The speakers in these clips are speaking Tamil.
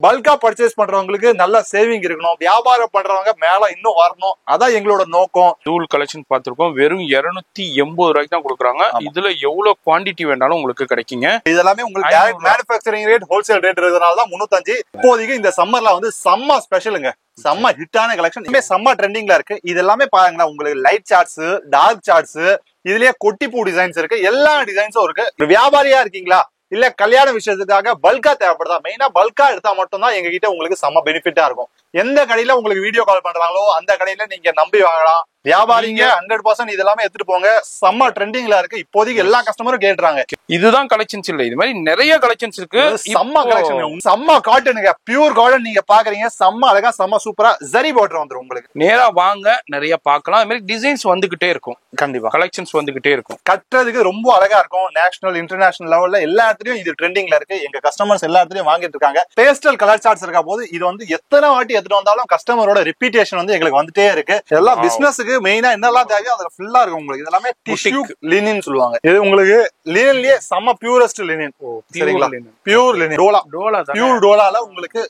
பல்கா பர்ச்சேஸ் பண்றவங்களுக்கு நல்ல சேவிங் இருக்கணும், வியாபாரம் பண்றவங்க மேல இன்னும் வரணும், அதான் எங்களோட நோக்கம். டூல் கலெக்ஷன் பார்த்திருக்கோம், வெறும் 280 ரூபாய்க்கு தான் கொடுக்குறாங்க. இதுல எவ்வளவு குவாண்டிட்டி வேணாலும் உங்களுக்கு கிடைக்குங்க. இதெல்லாமே உங்களுக்கு direct manufacturing rate, wholesale rate இருக்கிறதுனால தான் 305. இப்போதைக்கு இந்த சம்மர்ல வந்து செம்ம ஸ்பெஷலுங்க, செம்ம ஹிட்டான கலெக்ஷன், செம்ம ட்ரெண்டிங்ல இருக்கு. இது எல்லாமே பாருங்களா, உங்களுக்கு லைட் சார்ட்ஸ், டார்க் சார்ட்ஸ், இதுலயே கொட்டிப்பூ டிசைன்ஸ் இருக்கு, எல்லா டிசைன்ஸும் இருக்கு. வியாபாரியா இருக்கீங்களா, இல்ல கல்யாண விஷயத்துக்காக பல்கா தேவைப்படுதா, மெயினா பல்கா எடுத்தா மட்டும் தான் எங்க கிட்ட உங்களுக்கு செம்ம பெனிஃபிட்டா இருக்கும். எந்த கடையில உங்களுக்கு வீடியோ கால் பண்றாங்களோ அந்த கடையில நீங்க நம்பி வாங்கலாம். வியாபாரிங்க 100% இதெல்லாமே எடுத்துட்டு போங்க, செம்ம ட்ரெண்டிங்ல இருக்கு. இப்போதைக்கு எல்லா கஸ்டமரும் கேட்டுறாங்க. இதுதான் கலெக்ஷன்ஸ் இல்ல, இது மாதிரி நிறைய கலெக்ஷன்ஸ் இருக்கு. செம்ம கலெக்ஷன், செம்ம காட்டனுங்க, பியூர் காட்டன். நீங்க பாக்குறீங்க, செம்ம அழகா செம்ம சூப்பரா ஜரி பார்டர் வந்துரும். உங்களுக்கு நேரா வாங்க, நிறைய பார்க்கலாம். அது மாதிரி டிசைன்ஸ் வந்துகிட்டே இருக்கும், கண்டிப்பா கலெக்ஷன்ஸ் வந்துகிட்டே இருக்கும். கட்டுறதுக்கு ரொம்ப அழகா இருக்கும். நேஷனல் இன்டர்நேஷனல் லெவல்ல எல்லா இடத்துலயும் இது ட்ரெண்டிங்ல இருக்கு. எங்க கஸ்டமர்ஸ் எல்லா இடத்துலயும் வாங்கிட்டு இருக்காங்க. பேஸ்டல் கலர் சார்ட்ஸ் இருக்கா போது இது வந்து எத்தனை வாட்டி எடுத்துட்டு வந்தாலும் கஸ்டமரோட ரிப்பீட்டேஷன் வந்து எங்களுக்கு வந்துட்டே இருக்கு. எல்லாம் பிசினஸுக்கு மெயினா என்னெல்லாம் தேவையோ அதுல ஃபுல்லா இருக்கும். உங்களுக்கு இதெல்லாமே டிஷ்யூ லினின் சொல்லுவாங்க. இது உங்களுக்கு லினின்லயே செம்ம பியூரஸ்ட் லினின். சரிங்களா, பியூர் லினின், டோலா, பியூர் டோலால உங்களுக்கு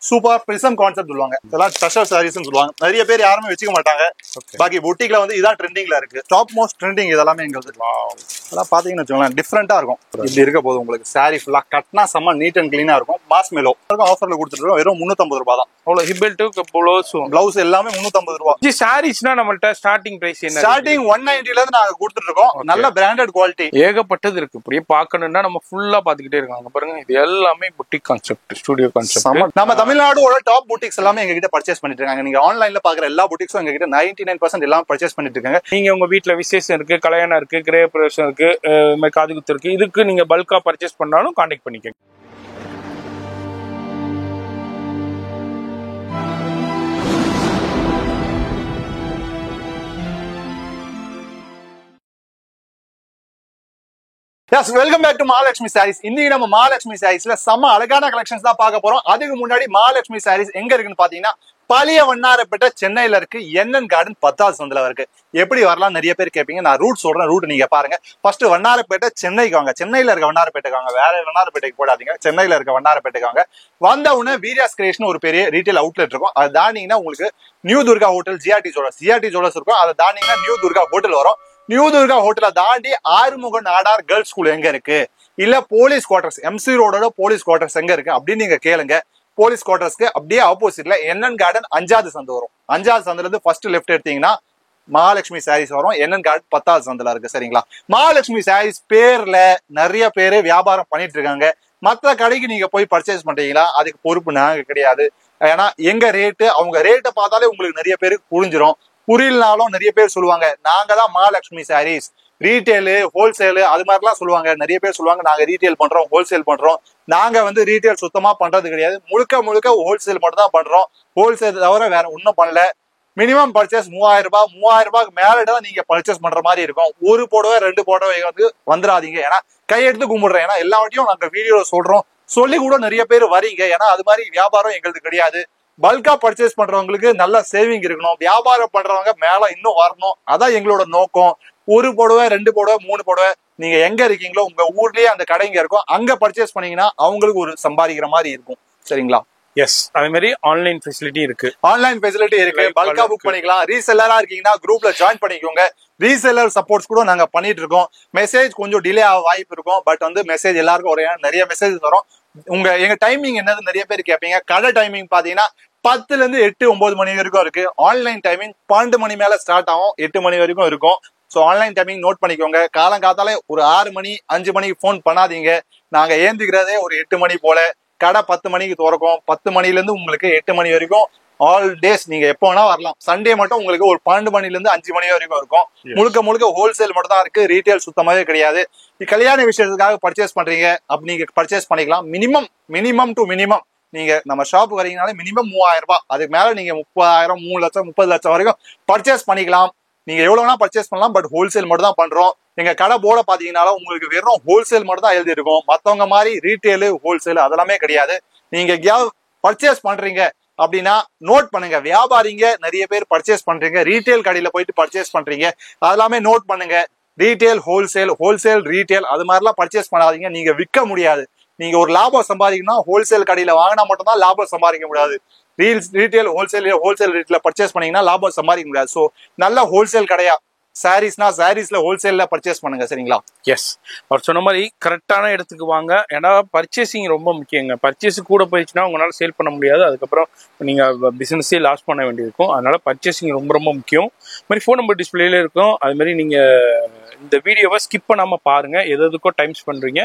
சூப்பர் பிரிசம் கான்செப்ட் சொல்லுவாங்க. இதெல்லாம் ஸ்பெஷல் சாரீஸ் சொல்லுவாங்க. நிறைய பேர் யாருமே வச்சுக்க மாட்டாங்க. பாக்கி பொட்டிக்ல வந்து இதான் ட்ரெண்டிங்ல இருக்கு, டாப் மோஸ்ட் ட்ரெண்டிங். இதெல்லாமே எங்களுக்கு அதெல்லாம் பாத்தீங்கன்னு வச்சுக்கோங்களேன், டிஃப்ரெண்டா இருக்கும். இப்படி இருக்க போது உங்களுக்கு சாரி ஃபுல்லா கட்னா செம்ம நீட் அண்ட் கிளீனா இருக்கும். மாஸ் மேலோ ஆஃபர்ல கொடுத்துட்டு வெறும் 350 ரூபாய் தான். அவ்வளவு ஹிபெல்ட் பிளவுஸ் எல்லாமே 350 ரூபாய். சாரீஸ்னா நம்மள்ட்ட ஸ்டார்டிங் பிரைஸ் என்ன? ஸ்டார்டிங் 190ல இருந்து நாங்க கொடுத்துட்டு இருக்கோம். நல்ல பிராண்டட் குவாலிட்டி ஏகப்பட்டது இருக்கு. இப்படியே பாக்கணும்னா நம்ம ஃபுல்லா பாத்துக்கிட்டே இருக்காங்க. பாருங்க, இது எல்லாமே புட்டிக் கான்செப்ட், ஸ்டுடியோ கான்செப்ட். நம்ம தமிழ்நாடோட டாப் புட்டிக்ஸ் எல்லாமே எங்க கிட்ட பர்ச்சேஸ் பண்ணிட்டு இருக்காங்க. நீங்க ஆன்லைன்ல பாக்குற எல்லா புட்டிக்ஸும் எங்க கிட்ட 99% எல்லாம் பர்ச்சேஸ் பண்ணிட்டு இருக்காங்க. நீங்க உங்க வீட்டுல விசேஷம் இருக்கு, கல்யாணம் இருக்கு, கிரக பிரவேசம் இருக்கு, காது குத்து இருக்கு, இதுக்கு நீங்க பல்கா பர்ச்சேஸ் பண்ணாலும் கான்டாக்ட் பண்ணிக்கங்க. Yes, welcome back to Mahalakshmi Sarees. இன்னைக்கு நம்ம மகாலட்சுமி சாரீஸ்ல செம்ம அழகான கலெக்ஷன்ஸ் தான் பார்க்க போறோம். அதுக்கு முன்னாடி மகாலட்சுமி சாரீஸ் எங்க இருக்குன்னு பாத்தீங்கன்னா பழைய வண்ணாரப்பேட்டை சென்னையில இருக்கு, NN கார்டன் 10வது சந்தில இருக்கு. எப்படி வரலாம் நிறைய பேர் கேட்பீங்க, நான் ரூட் சொல்றேன், ரூட் நீங்க பாருங்க. ஃபர்ஸ்ட் வண்ணாரப்பேட்டை சென்னைக்கு வாங்க, சென்னையில இருக்க வண்ணாரப்பேட்டைக்கு வாங்க, வேற வண்ணாரப்பேட்டைக்கு போடாதீங்க, சென்னையில இருக்க வண்ணாரப்பேட்டைக்கு வாங்க. வந்த உடனே வீரியாஸ் கிரியேஷன் ஒரு பெரிய ரீட்டைல் அவுட்லெட் இருக்கும். அதை தாண்டிங்கன்னா உங்களுக்கு new Durga hotel, GRT jewellers இருக்கும். அதை தாண்டிங்கன்னா நியூ துர்கா ஹோட்டல் வரும். நியூ துர்கா ஹோட்டலை தாண்டி ஆறுமுக நாடார் கேர்ள்ஸ் ஸ்கூல் எங்க இருக்கு, இல்ல போலீஸ் குவார்டர்ஸ், MC ரோடோட போலீஸ் குவார்டர்ஸ் எங்க இருக்கு அப்படின்னு நீங்க கேளுங்க. போலீஸ் குவார்டர்ஸ்க்கு அப்படியே ஆப்போசிட்ல NN கார்டன் 5வது சந்து வரும். 5வது சந்துல இருந்து ஃபர்ஸ்ட் லெஃப்ட் எடுத்தீங்கன்னா மகாலட்சுமி சாரீஸ் வரும். NN கார்டன் 10வது சந்துல இருக்கு. சரிங்களா, மகாலட்சுமி சாரீஸ் பேர்ல நிறைய பேரு வியாபாரம் பண்ணிட்டு இருக்காங்க. மற்ற கடைக்கு நீங்க போய் பர்ச்சேஸ் பண்றீங்களா, அதுக்கு பொறுப்பு நாங்க கிடையாது. ஏன்னா எங்க ரேட்டு, அவங்க ரேட்டை பார்த்தாலே உங்களுக்கு நிறைய பேருக்கு புரிஞ்சிடும். புரியலனாலும் நிறைய பேர் சொல்லுவாங்க, நாங்க தான் மகாலட்சுமி சாரீஸ் ரீட்டைலு, ஹோல்சேலு, அது மாதிரிலாம் சொல்லுவாங்க. நிறைய பேர் சொல்லுவாங்க, நாங்க ரீட்டைல் பண்றோம், ஹோல்சேல் பண்றோம். நாங்க வந்து ரீட்டைல் சுத்தமா பண்றது கிடையாது, முழுக்க முழுக்க ஹோல்சேல் மட்டும் தான் பண்றோம். ஹோல்சேல் தவிர வேற ஒன்றும் பண்ணல. மினிமம் பர்ச்சேஸ் 3000 ரூபாய், 3000 ரூபாய்க்கு மேல தான் நீங்க பர்ச்சேஸ் பண்ற மாதிரி இருக்கும். ஒரு புடவை 2 புடவை வந்து வந்துடாதீங்க. ஏன்னா கையெடுத்து கும்பிடுறேன், ஏன்னா எல்லா வாட்டியும் நாங்க வீடியோல சொல்றோம், சொல்லி கூட நிறைய பேர் வரீங்க. ஏன்னா அது மாதிரி வியாபாரம் எங்களுக்கு கிடையாது. பல்கா பர்ச்சேஸ் பண்றவங்களுக்கு நல்ல சேவிங் இருக்கணும், வியாபாரம் பண்றவங்க மேல இன்னும் வரணும், அதான் எங்களோட நோக்கம். ஒரு புடவை 2 புடவை 3 புடவை நீங்க எங்க இருக்கீங்களோ உங்க ஊர்லயே அந்த கடைங்க இருக்கும், அங்க பர்ச்சேஸ் பண்ணீங்கன்னா அவங்களுக்கு ஒரு சம்பாதிக்கிற மாதிரி இருக்கும். சரிங்களா, எஸ், அதே மாதிரி ஆன்லைன் ஃபெசிலிட்டி இருக்கு. ஆன்லைன் ஃபெசிலிட்டி இருக்கு, பல்கா புக் பண்ணிக்கலாம். ரீசெல்லரா இருக்கீங்கன்னா குரூப்ல ஜாயின் பண்ணிக்கோங்க. ரீசெல்லர் சப்போர்ட்ஸ் கூட நாங்க பண்ணிட்டு இருக்கோம். மெசேஜ் கொஞ்சம் டிலே ஆக வாய்ப்பு இருக்கும், பட் வந்து மெசேஜ் எல்லாருக்கும் ஒரே நிறைய மெசேஜ் வரும். எங்க டைமிங் என்னது நிறைய பேர் கேட்பீங்க. கடை டைமிங் பாத்தீங்கன்னா 10ல இருந்து 8, 9 மணி வரைக்கும் இருக்கு. ஆன்லைன் டைமிங் 12 மணி மேல ஸ்டார்ட் ஆகும், 8 மணி வரைக்கும் இருக்கும். ஸோ ஆன்லைன் டைமிங் நோட் பண்ணிக்கோங்க. காலங்காத்தாலே ஒரு 6 மணி 5 மணிக்கு ஃபோன் பண்ணாதீங்க. நாங்க ஏந்திக்கிறதே ஒரு 8 மணி போல. கடை 10 மணிக்கு திறக்கும். 10 மணில இருந்து உங்களுக்கு 8 மணி வரைக்கும் ஆல் டேஸ் நீங்க எப்போ வேணா வரலாம். சண்டே மட்டும் உங்களுக்கு ஒரு 12 மணில இருந்து 5 மணி வரைக்கும் இருக்கும். முழுக்க முழுக்க ஹோல்சேல் மட்டும் தான் இருக்கு, ரீட்டைல் சுத்தமாவே கிடையாது. கல்யாண விஷயத்துக்காக பர்ச்சேஸ் பண்றீங்க அப்படி நீங்க பர்ச்சேஸ் பண்ணிக்கலாம். மினிமம் டு மினிமம் நீங்க நம்ம ஷாப் வரீங்கனாலே மினிமம் 3000 ரூபாய், அதுக்கு மேல நீங்க 30,000, 3 லட்சம், 30 லட்சம் வரைக்கும் பர்ச்சேஸ் பண்ணிக்கலாம். நீங்க எவ்வளவு வேணா பர்ச்சேஸ் பண்ணலாம், பட் ஹோல்சேல் மட்டும் தான் பண்றோம். எங்க கடை போர்ட பாத்தீங்கன்னாலும் உங்களுக்கு வெறும் ஹோல்சேல் மட்டும் தான் எழுதி இருக்கும். மத்தவங்க மாதிரி ரீட்டைலு, ஹோல்சேல் அதெல்லாமே கிடையாது. நீங்க எங்கேயாவது பர்ச்சேஸ் பண்றீங்க அப்படின்னா நோட் பண்ணுங்க. வியாபாரிங்க நிறைய பேர் பர்ச்சேஸ் பண்றீங்க, ரீட்டைல் கடையில போயிட்டு பர்ச்சேஸ் பண்றீங்க, அதெல்லாமே நோட் பண்ணுங்க. ரீட்டைல், ஹோல்சேல், ரீட்டைல் அது மாதிரிலாம் பர்ச்சேஸ் பண்ணாதீங்க. நீங்க விற்க முடியாது. நீங்க ஒரு லாபம் சம்பாதிக்கணும்னா ஹோல்சேல் கடையில வாங்கினா மட்டும் தான் லாபம் சம்பாதிக்க முடியாது. ரீட்டைல் ஹோல்சேல் ரேட்ல பர்ச்சேஸ் பண்ணீங்கன்னா லாபம் சம்பாதிக்க முடியாது. சோ நல்ல ஹோல்சேல் கடையா சாரீஸ்னா சாரீஸ்ல ஹோல்சேல்ல பர்ச்சேஸ் பண்ணுங்க. சரிங்களா? எஸ், அவர் சொன்ன மாதிரி கரெக்டான இடத்துக்கு வாங்க. ஏன்னா பர்ச்சேசிங் ரொம்ப முக்கியங்க. பர்ச்சேஸ் கூட போயிடுச்சுன்னா உங்களால சேல் பண்ண முடியாது. அதுக்கப்புறம் நீங்க பிசினஸே லாஸ் பண்ண வேண்டியிருக்கும். அதனால பர்ச்சேசிங் ரொம்ப ரொம்ப முக்கியம். இது மாதிரி ஃபோன் நம்பர் டிஸ்பிளேல இருக்கும். அது மாதிரி நீங்க இந்த வீடியோவை ஸ்கிப் பண்ணாம பாருங்க. எதுக்கோ டைம் ஸ்பெண்ட் பண்றீங்க,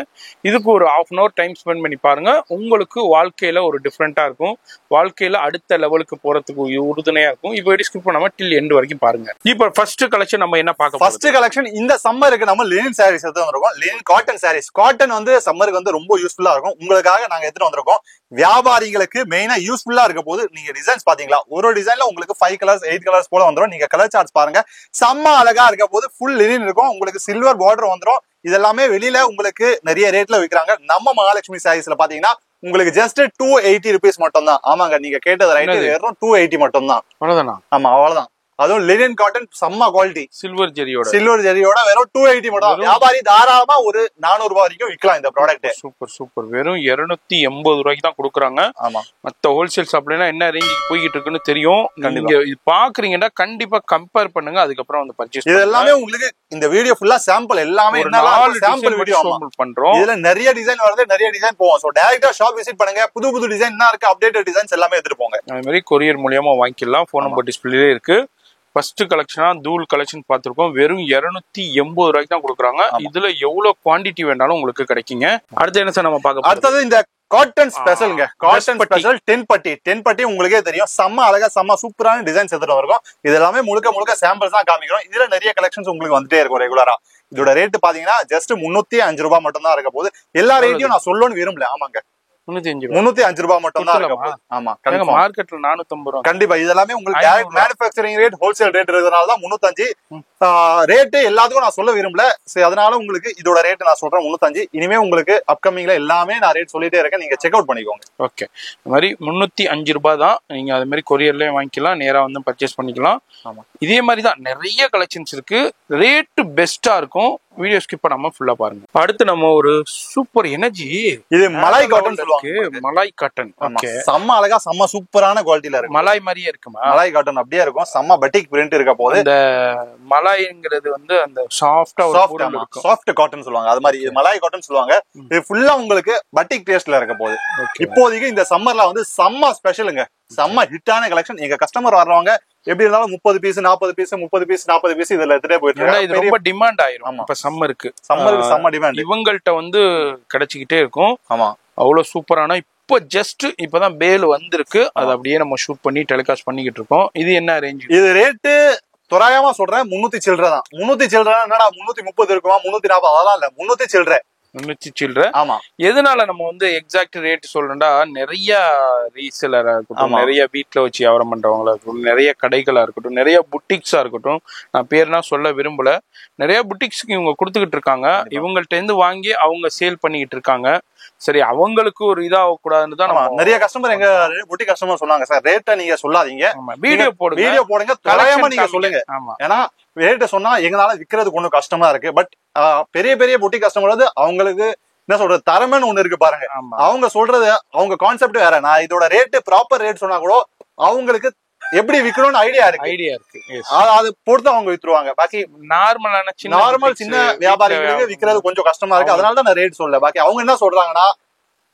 இதுக்கு ஒரு ½ hour டைம் ஸ்பெண்ட் பண்ணி பாருங்க. உங்களுக்கு வாழ்க்கையில ஒரு டிஃப்ரெண்டா இருக்கும். வாழ்க்கையில அடுத்த லெவலுக்கு போறதுக்கு உறுதுணையா இருக்கும். இப்போ ஸ்கிப் பண்ணாம டில் எண்ட் வரைக்கும் பாருங்க. இப்போ ஃபர்ஸ்ட் கலெக்ஷன் நம்ம என்ன பார்க்க போறோம்? ஃபர்ஸ்ட் கலெக்ஷன் இந்த சம்மருக்கு நம்ம லினன் சாரீஸ் எடுத்து வந்திருக்கோம். Linen cotton saris. காட்டன் வந்து சம்மருக்கு வந்து ரொம்ப யூஸ்ஃபுல்லா இருக்கும். உங்களுக்காக நாங்க எடுத்துட்டு வந்திருக்கோம். வியாபாரிகளுக்கு மெயினா யூஸ்ஃபுல்லா இருக்க போது நீங்க டிசைன்ஸ் பாத்தீங்களா, ஒரு டிசைன்ல உங்களுக்கு 5 கலர்ஸ் 8 கலர்ஸ் போல வந்துடும். நீங்க கலர் சார்ட்ஸ் பாருங்க, செம்ம அழகா இருக்க போது. ஃபுல் லினன் இருக்கும். உங்களுக்கு சில்வர் பார்டர் வந்துடும். இதெல்லாமே வெளியில உங்களுக்கு நிறைய ரேட்ல விற்கிறாங்க. நம்ம மகாலட்சுமி சாரீஸ்ல பாத்தீங்கன்னா உங்களுக்கு ஜஸ்ட் 280 rupees மட்டும் தான். ஆமாங்க, நீங்க கேட்டது ரைட். வெறும் 280 மட்டும் தான். அவ்வளவுதானா? ஆமா, அவ்வளவுதான். அதுவும் லினன் காட்டன் செம்ம குவாலிட்டி. சில்வர் ஜெரியோட வெறும் 280 மட்டும். வியாபாரி தாராளமா ஒரு 400 ரூபாய் வரைக்கும் விற்கலாம் இந்த ப்ராடக்ட். Super super. வெறும் 280 ரூபாய்க்கு தான் கொடுக்குறாங்க. ஆமா, மத்த ஹோல்சேல் ஷாப்ல என்ன ரேஞ்சுக்கு போய்கிட்டு இருக்குன்னு தெரியும். நீங்க இது பாக்குறீங்கன்னா கண்டிப்பா கம்பேர் பண்ணுங்க. அதுக்கப்புறம் வந்து பர்ச்சேஸ். இது எல்லாமே உங்களுக்கு இந்த வீடியோ ஃபுல்லா சாம்பிள் எல்லாமே சாம்பிள் வீடியோ பண்றோம். இதுல நிறைய டிசைன் வருது, நிறைய டிசைன் போவோம். சோ டைரக்டா ஷாப் விசிட் பண்ணுங்க. புது புது டிசைன் என்ன இருக்கு, அப்டேட்டட் டிசைன்ஸ் எல்லாமே எடுத்துட்டு போங்க. அதே மாதிரி கொரியர் மூலியமா வாங்கிக்கலாம். போன் நம்பர் டிஸ்பிளேல இருக்கு. ஃபர்ஸ்ட் கலெக்ஷனா தூள் கலெக்ஷன் பார்த்திருக்கோம். வெறும் 280 ரூபாய்க்கு தான் கொடுக்குறாங்க. இதுல எவ்வளவு குவாண்டிட்டி வேணாலும் உங்களுக்கு கிடைக்குங்க. அடுத்து என்ன சார் நம்ம பார்க்க? அடுத்தது இந்த காட்டன் ஸ்பெஷல்ங்க. காட்டன் ஸ்பெஷல் 10 பட்டி. 10 பட்டி உங்களுக்கே தெரியும், செம்ம அழகா செம்ம சூப்பரான டிசைன்ஸ் எடுத்துட்டு வரோம். இது எல்லாமே முழுக்க சாம்பிள்ஸ் தான் காமிக்கிறோம். இதுல நிறைய கலெக்ஷன்ஸ் உங்களுக்கு வந்துட்டே இருக்கும் ரெகுலரா. இதோட ரேட் பாத்தீங்கன்னா ஜஸ்ட் 305 ரூபாய் மட்டும் தான் இருக்க போது. எல்லா ரேட்டையும் நான் சொல்லணும்னு விரும்பல. ஆமாங்க, 305 ரூபாய் மட்டும் தான் இருக்கு. ஆமா, மார்க்கெட்ல 450 ரூபாய். கண்டிப்பா இதெல்லாமே உங்களுக்கு direct manufacturing rate, wholesale rate இருக்கிறதுனால தான் 305. ரேட் எல்லாத்துக்கும் நான் சொல்ல விரும்பல. அதனால உங்களுக்கு இதோட ரேட் நான் சொல்றேன் 305. இனிமே உங்களுக்கு அப்கமிங்ல எல்லாமே நான் ரேட் சொல்லிட்டே இருக்கேன். நீங்க செக் அவுட் பண்ணிக்கோங்க. ஓகே, இந்த மாதிரி 305 ரூபாய் தான். நீங்க அது மாதிரி கொரியர்லயே வாங்கிக்கலாம், நேரா வந்து பர்ச்சேஸ் பண்ணிக்கலாம். ஆமா, இதே மாதிரி தான் நிறைய கலெக்ஷன்ஸ் இருக்கு. ரேட் பெஸ்டா இருக்கும். வீடியோ ஸ்கிப் பண்ணாம ஃபுல்லா பாருங்க. அடுத்து நம்ம ஒரு சூப்பர் எனர்ஜி, இது மலாய் காட்டன் சொல்லுவாங்க. மலாய் காட்டன். ஓகே, செம்ம அழகா செம்ம சூப்பரான குவாலிட்டில இருக்கு. மலாய் மாதிரியே இருக்குமா? மலாய் காட்டன் அப்படியே இருக்கும். செம்ம பட்டிக் பிரிண்ட் இருக்க போது. இந்த மலாய்ங்கிறது வந்து அந்த சாஃப்ட் காட்டன் சொல்லுவாங்க. அது மாதிரி மலாய் காட்டன் சொல்லுவாங்க. இது ஃபுல்லா உங்களுக்கு பட்டிக் டேஸ்ட்ல இருக்க போது. இப்போதைக்கு இந்த சம்மர்ல வந்து செம்ம ஸ்பெஷலுங்க. செம்ம ஹிட்டான கலெக்ஷன். எங்க கஸ்டமர் வர்றவங்க எப்படி இருந்தாலும் 30 பீஸ் 40 பீஸ் 30 பீஸ் 40 பீஸ் இதுல எடுத்துட்டே போயிட்டு இருக்காங்க. இது ரொம்ப டிமாண்ட் ஆயிரும். இப்ப சம்மருக்கு செம்ம டிமாண்ட் இவங்கள்ட்ட வந்து கிடைச்சிக்கிட்டே இருக்கும். ஆமா, அவ்வளவு சூப்பரான. இப்ப ஜஸ்ட் இப்பதான் பேல் வந்திருக்கு. அதை அப்படியே நம்ம ஷூட் பண்ணி டெலிகாஸ்ட் பண்ணிக்கிட்டு இருக்கோம். இது என்ன ரேஞ்ச்? இது ரேட்டு தோராயமா சொல்றேன் 300 சில்லறை தான். 300 சில்லறை என்னடா 330 இருக்குமா 340? அதெல்லாம் இல்ல, 300 சில்லறை. 300 சில்லறை. ஆமா. எதனால நம்ம வந்து எக்ஸாக்ட் ரேட் சொல்றோம்னா, நிறைய ரீசேலரா இருக்கட்டும், நிறைய வீட்டுல வச்சு வியாபாரம் பண்றவங்களா இருக்கட்டும், நிறைய கடைகளா இருக்கட்டும், நிறைய புட்டிக்ஸா இருக்கட்டும், நான் பேர்னா சொல்ல விரும்பல, நிறைய புட்டிக்ஸ்க்கு இவங்க கொடுத்துக்கிட்டு இருக்காங்க. இவங்கள்ட்ட இருந்து வாங்கி அவங்க சேல் பண்ணிக்கிட்டு இருக்காங்க. சரி, அவங்களுக்கு ஒரு இதாக கூடாதுன்னு தான் நிறைய கஸ்டமர் எங்க புட்டிக் கஸ்டமர் சொன்னாங்க, சார் ரேட்டை நீங்க சொல்லாதீங்க, வீடியோ போடுங்க, தலையாம நீங்க சொல்லுங்க. ஏன்னா ரேட்டை சொன்னா எங்களால விற்கிறதுக்கு ஒன்றும் கஷ்டமா இருக்கு. பட் பெரிய பெரிய புட்டிக் கஸ்டமர் வந்து அவங்களுக்கு என்ன சொல்றது, தரமன்னு ஒண்ணு இருக்கு பாருங்க. அவங்க சொல்றது அவங்க கான்செப்ட் வேற. நான் இதோட ரேட் ப்ராப்பர் ரேட் சொன்னா கூட அவங்களுக்கு எப்படி விற்கணும்னு ஐடியா இருக்கு. அது பொறுத்து அவங்க வித்துருவாங்க. பாக்கி நார்மல் சின்ன வியாபாரிகளுக்கு விற்கிறது கொஞ்சம் கஷ்டமா இருக்கு. அதனாலதான் நான் ரேட் சொல்லல. பாக்கி அவங்க என்ன சொல்றாங்கன்னா,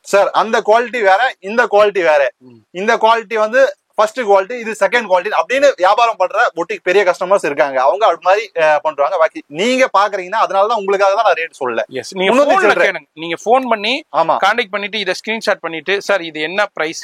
சார் அந்த குவாலிட்டி வேற, இந்த குவாலிட்டி வேற, இந்த குவாலிட்டி வந்து ஃபர்ஸ்ட் குவாலிட்டி, இது செகண்ட் குவாலிட்டி அப்படின்னு வியாபாரம் பண்ற பொட்டிக் பெரிய கஸ்டமர்ஸ் இருக்காங்க. அவங்க அது மாதிரி பண்றாங்க. பாக்கி நீங்க பாக்குறீங்கன்னா அதனாலதான் உங்களுக்காக தான் நான் ரேட் சொல்லல. நீங்க போன் பண்ணி கான்டாக்ட் பண்ணிட்டு இத ஸ்கிரீன்ஷாட் பண்ணிட்டு, சார் இது என்ன பிரைஸ்,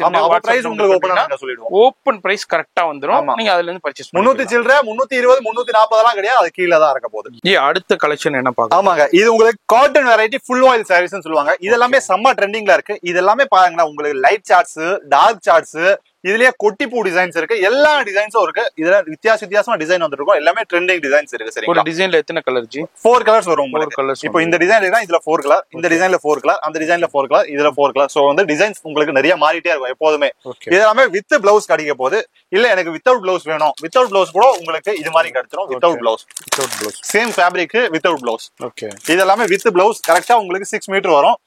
பிரைஸ் உங்களுக்கு ஓபன் பிரைஸ் கரெக்டா வந்துரும். நீங்க அதுல இருந்து பர்ச்சேஸ் 300 சில்லறை 320 340 எல்லாம் கிடையாது, அது கீழே தான் இருக்க போகுது. அடுத்த கலெக்ஷன் என்ன பாக்க? ஆமாங்க, இது உங்களுக்கு cotton variety full oil sarees சொல்லுவாங்க. இது எல்லாமே செம்ம ட்ரெண்டிங்ல இருக்கு. இது எல்லாமே பாருங்களா, உங்களுக்கு லைட் சார்ட்ஸ், டார்க் சார்ட்ஸ், இதுலயே கொட்டிப்பூ டிசைன்ஸ் இருக்கு. எல்லா டிசைன்ஸும் இருக்கு. இதுல வித்தியாசமா டிசைன் வந்துருக்கும். எல்லாமே ட்ரெண்டிங் டிசைன்ஸ் இருக்கு. சரி, ஒரு டிசைன்ல எத்தனை கலர் ஜி? 4 கலர்ஸ் வரும். 4 கலர்ஸ். இப்போ இந்த டிசைன் இருக்குனா இதுல 4 கலர், இந்த டிசைன்ல 4 கலர், அந்த டிசைன்ல 4 கலர், இதுல 4 கலர். சோ வந்து டிசைன்ஸ் உங்களுக்கு நிறைய மாறிட்டே இருக்கும் எப்போதுமே. இது எல்லாமே வித் பிளவுஸ் கிடைக்க போகுது. இல்ல எனக்கு வித்தவுட் பிளவுஸ் வேணும், வித்தவுட் பிளவுஸ் கூட உங்களுக்கு இது மாதிரி கிடைச்சிரும். Without blouse same fabric without blouse. Okay, இது எல்லாமே வித் பிளவுஸ் கரெக்ட்டா உங்களுக்கு 6 மீட்டர் வரும்.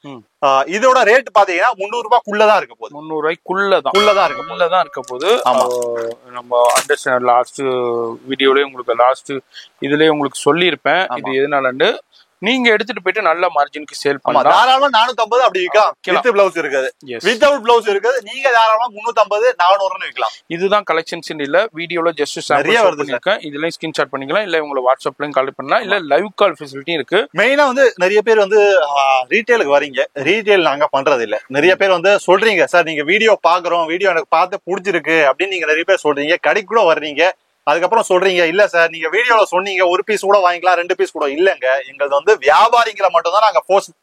இதோட ரேட் பாத்தீங்கன்னா 300 ரூபாய்க்குள்ளதான் இருக்க போகுது. 300 ரூபாய்க்குள்ளதான் இருக்க போகுது. நம்ம அண்டர்ஸ்டாண்ட் லாஸ்ட் வீடியோலயே உங்களுக்கு லாஸ்ட் இதுலயே உங்களுக்கு சொல்லியிருப்பேன் இது எதனாலன்னு. நீங்க எடுத்துட்டு போயிட்டு நல்ல மார்ஜினுக்கு சேல் பண்ணலாம். தாராளமா 450 அப்படி விற்கலாம். வித் பிளவுஸ் இருக்குது, வித்அவுட் பிளவுஸ் இருக்குது. நீங்க தாராளமா 350 400 விற்கலாம். இதுதான் கலெக்ஷன்ஸ் இல்ல, வீடியோல ஜஸ்ட் சாம்பிள் பண்ணிருக்கேன். இதுலயும் ஸ்கிரீன்ஷாட் பண்ணிக்கலாம், இல்ல உங்களை வாட்ஸ்அப்லயும் கால் பண்ணலாம், இல்ல லைவ் கால் ஃபெசிலிட்டி இருக்கு. மெயினா வந்து நிறைய பேர் வந்து ரீட்டைலுக்கு வரீங்க, ரீட்டைல் நாங்க பண்றது இல்ல. நிறைய பேர் வந்து சொல்றீங்க சார் நீங்க வீடியோ பாக்குறோம், வீடியோ எனக்கு பார்த்து பிடிச்சிருக்கு அப்படின்னு நீங்க நிறைய பேர் சொல்றீங்க. கடைக்கு கூட வர்றீங்க, அதுக்கப்புறம் சொல்றீங்க இல்ல சார் நீங்க வீடியோல சொன்னீங்க ஒரு பீஸ் கூட வாங்கிக்கலாம் 2 பீஸ் கூட. இல்லங்க, எங்களது வந்து வியாபாரிகளை மட்டும் தான் நாங்க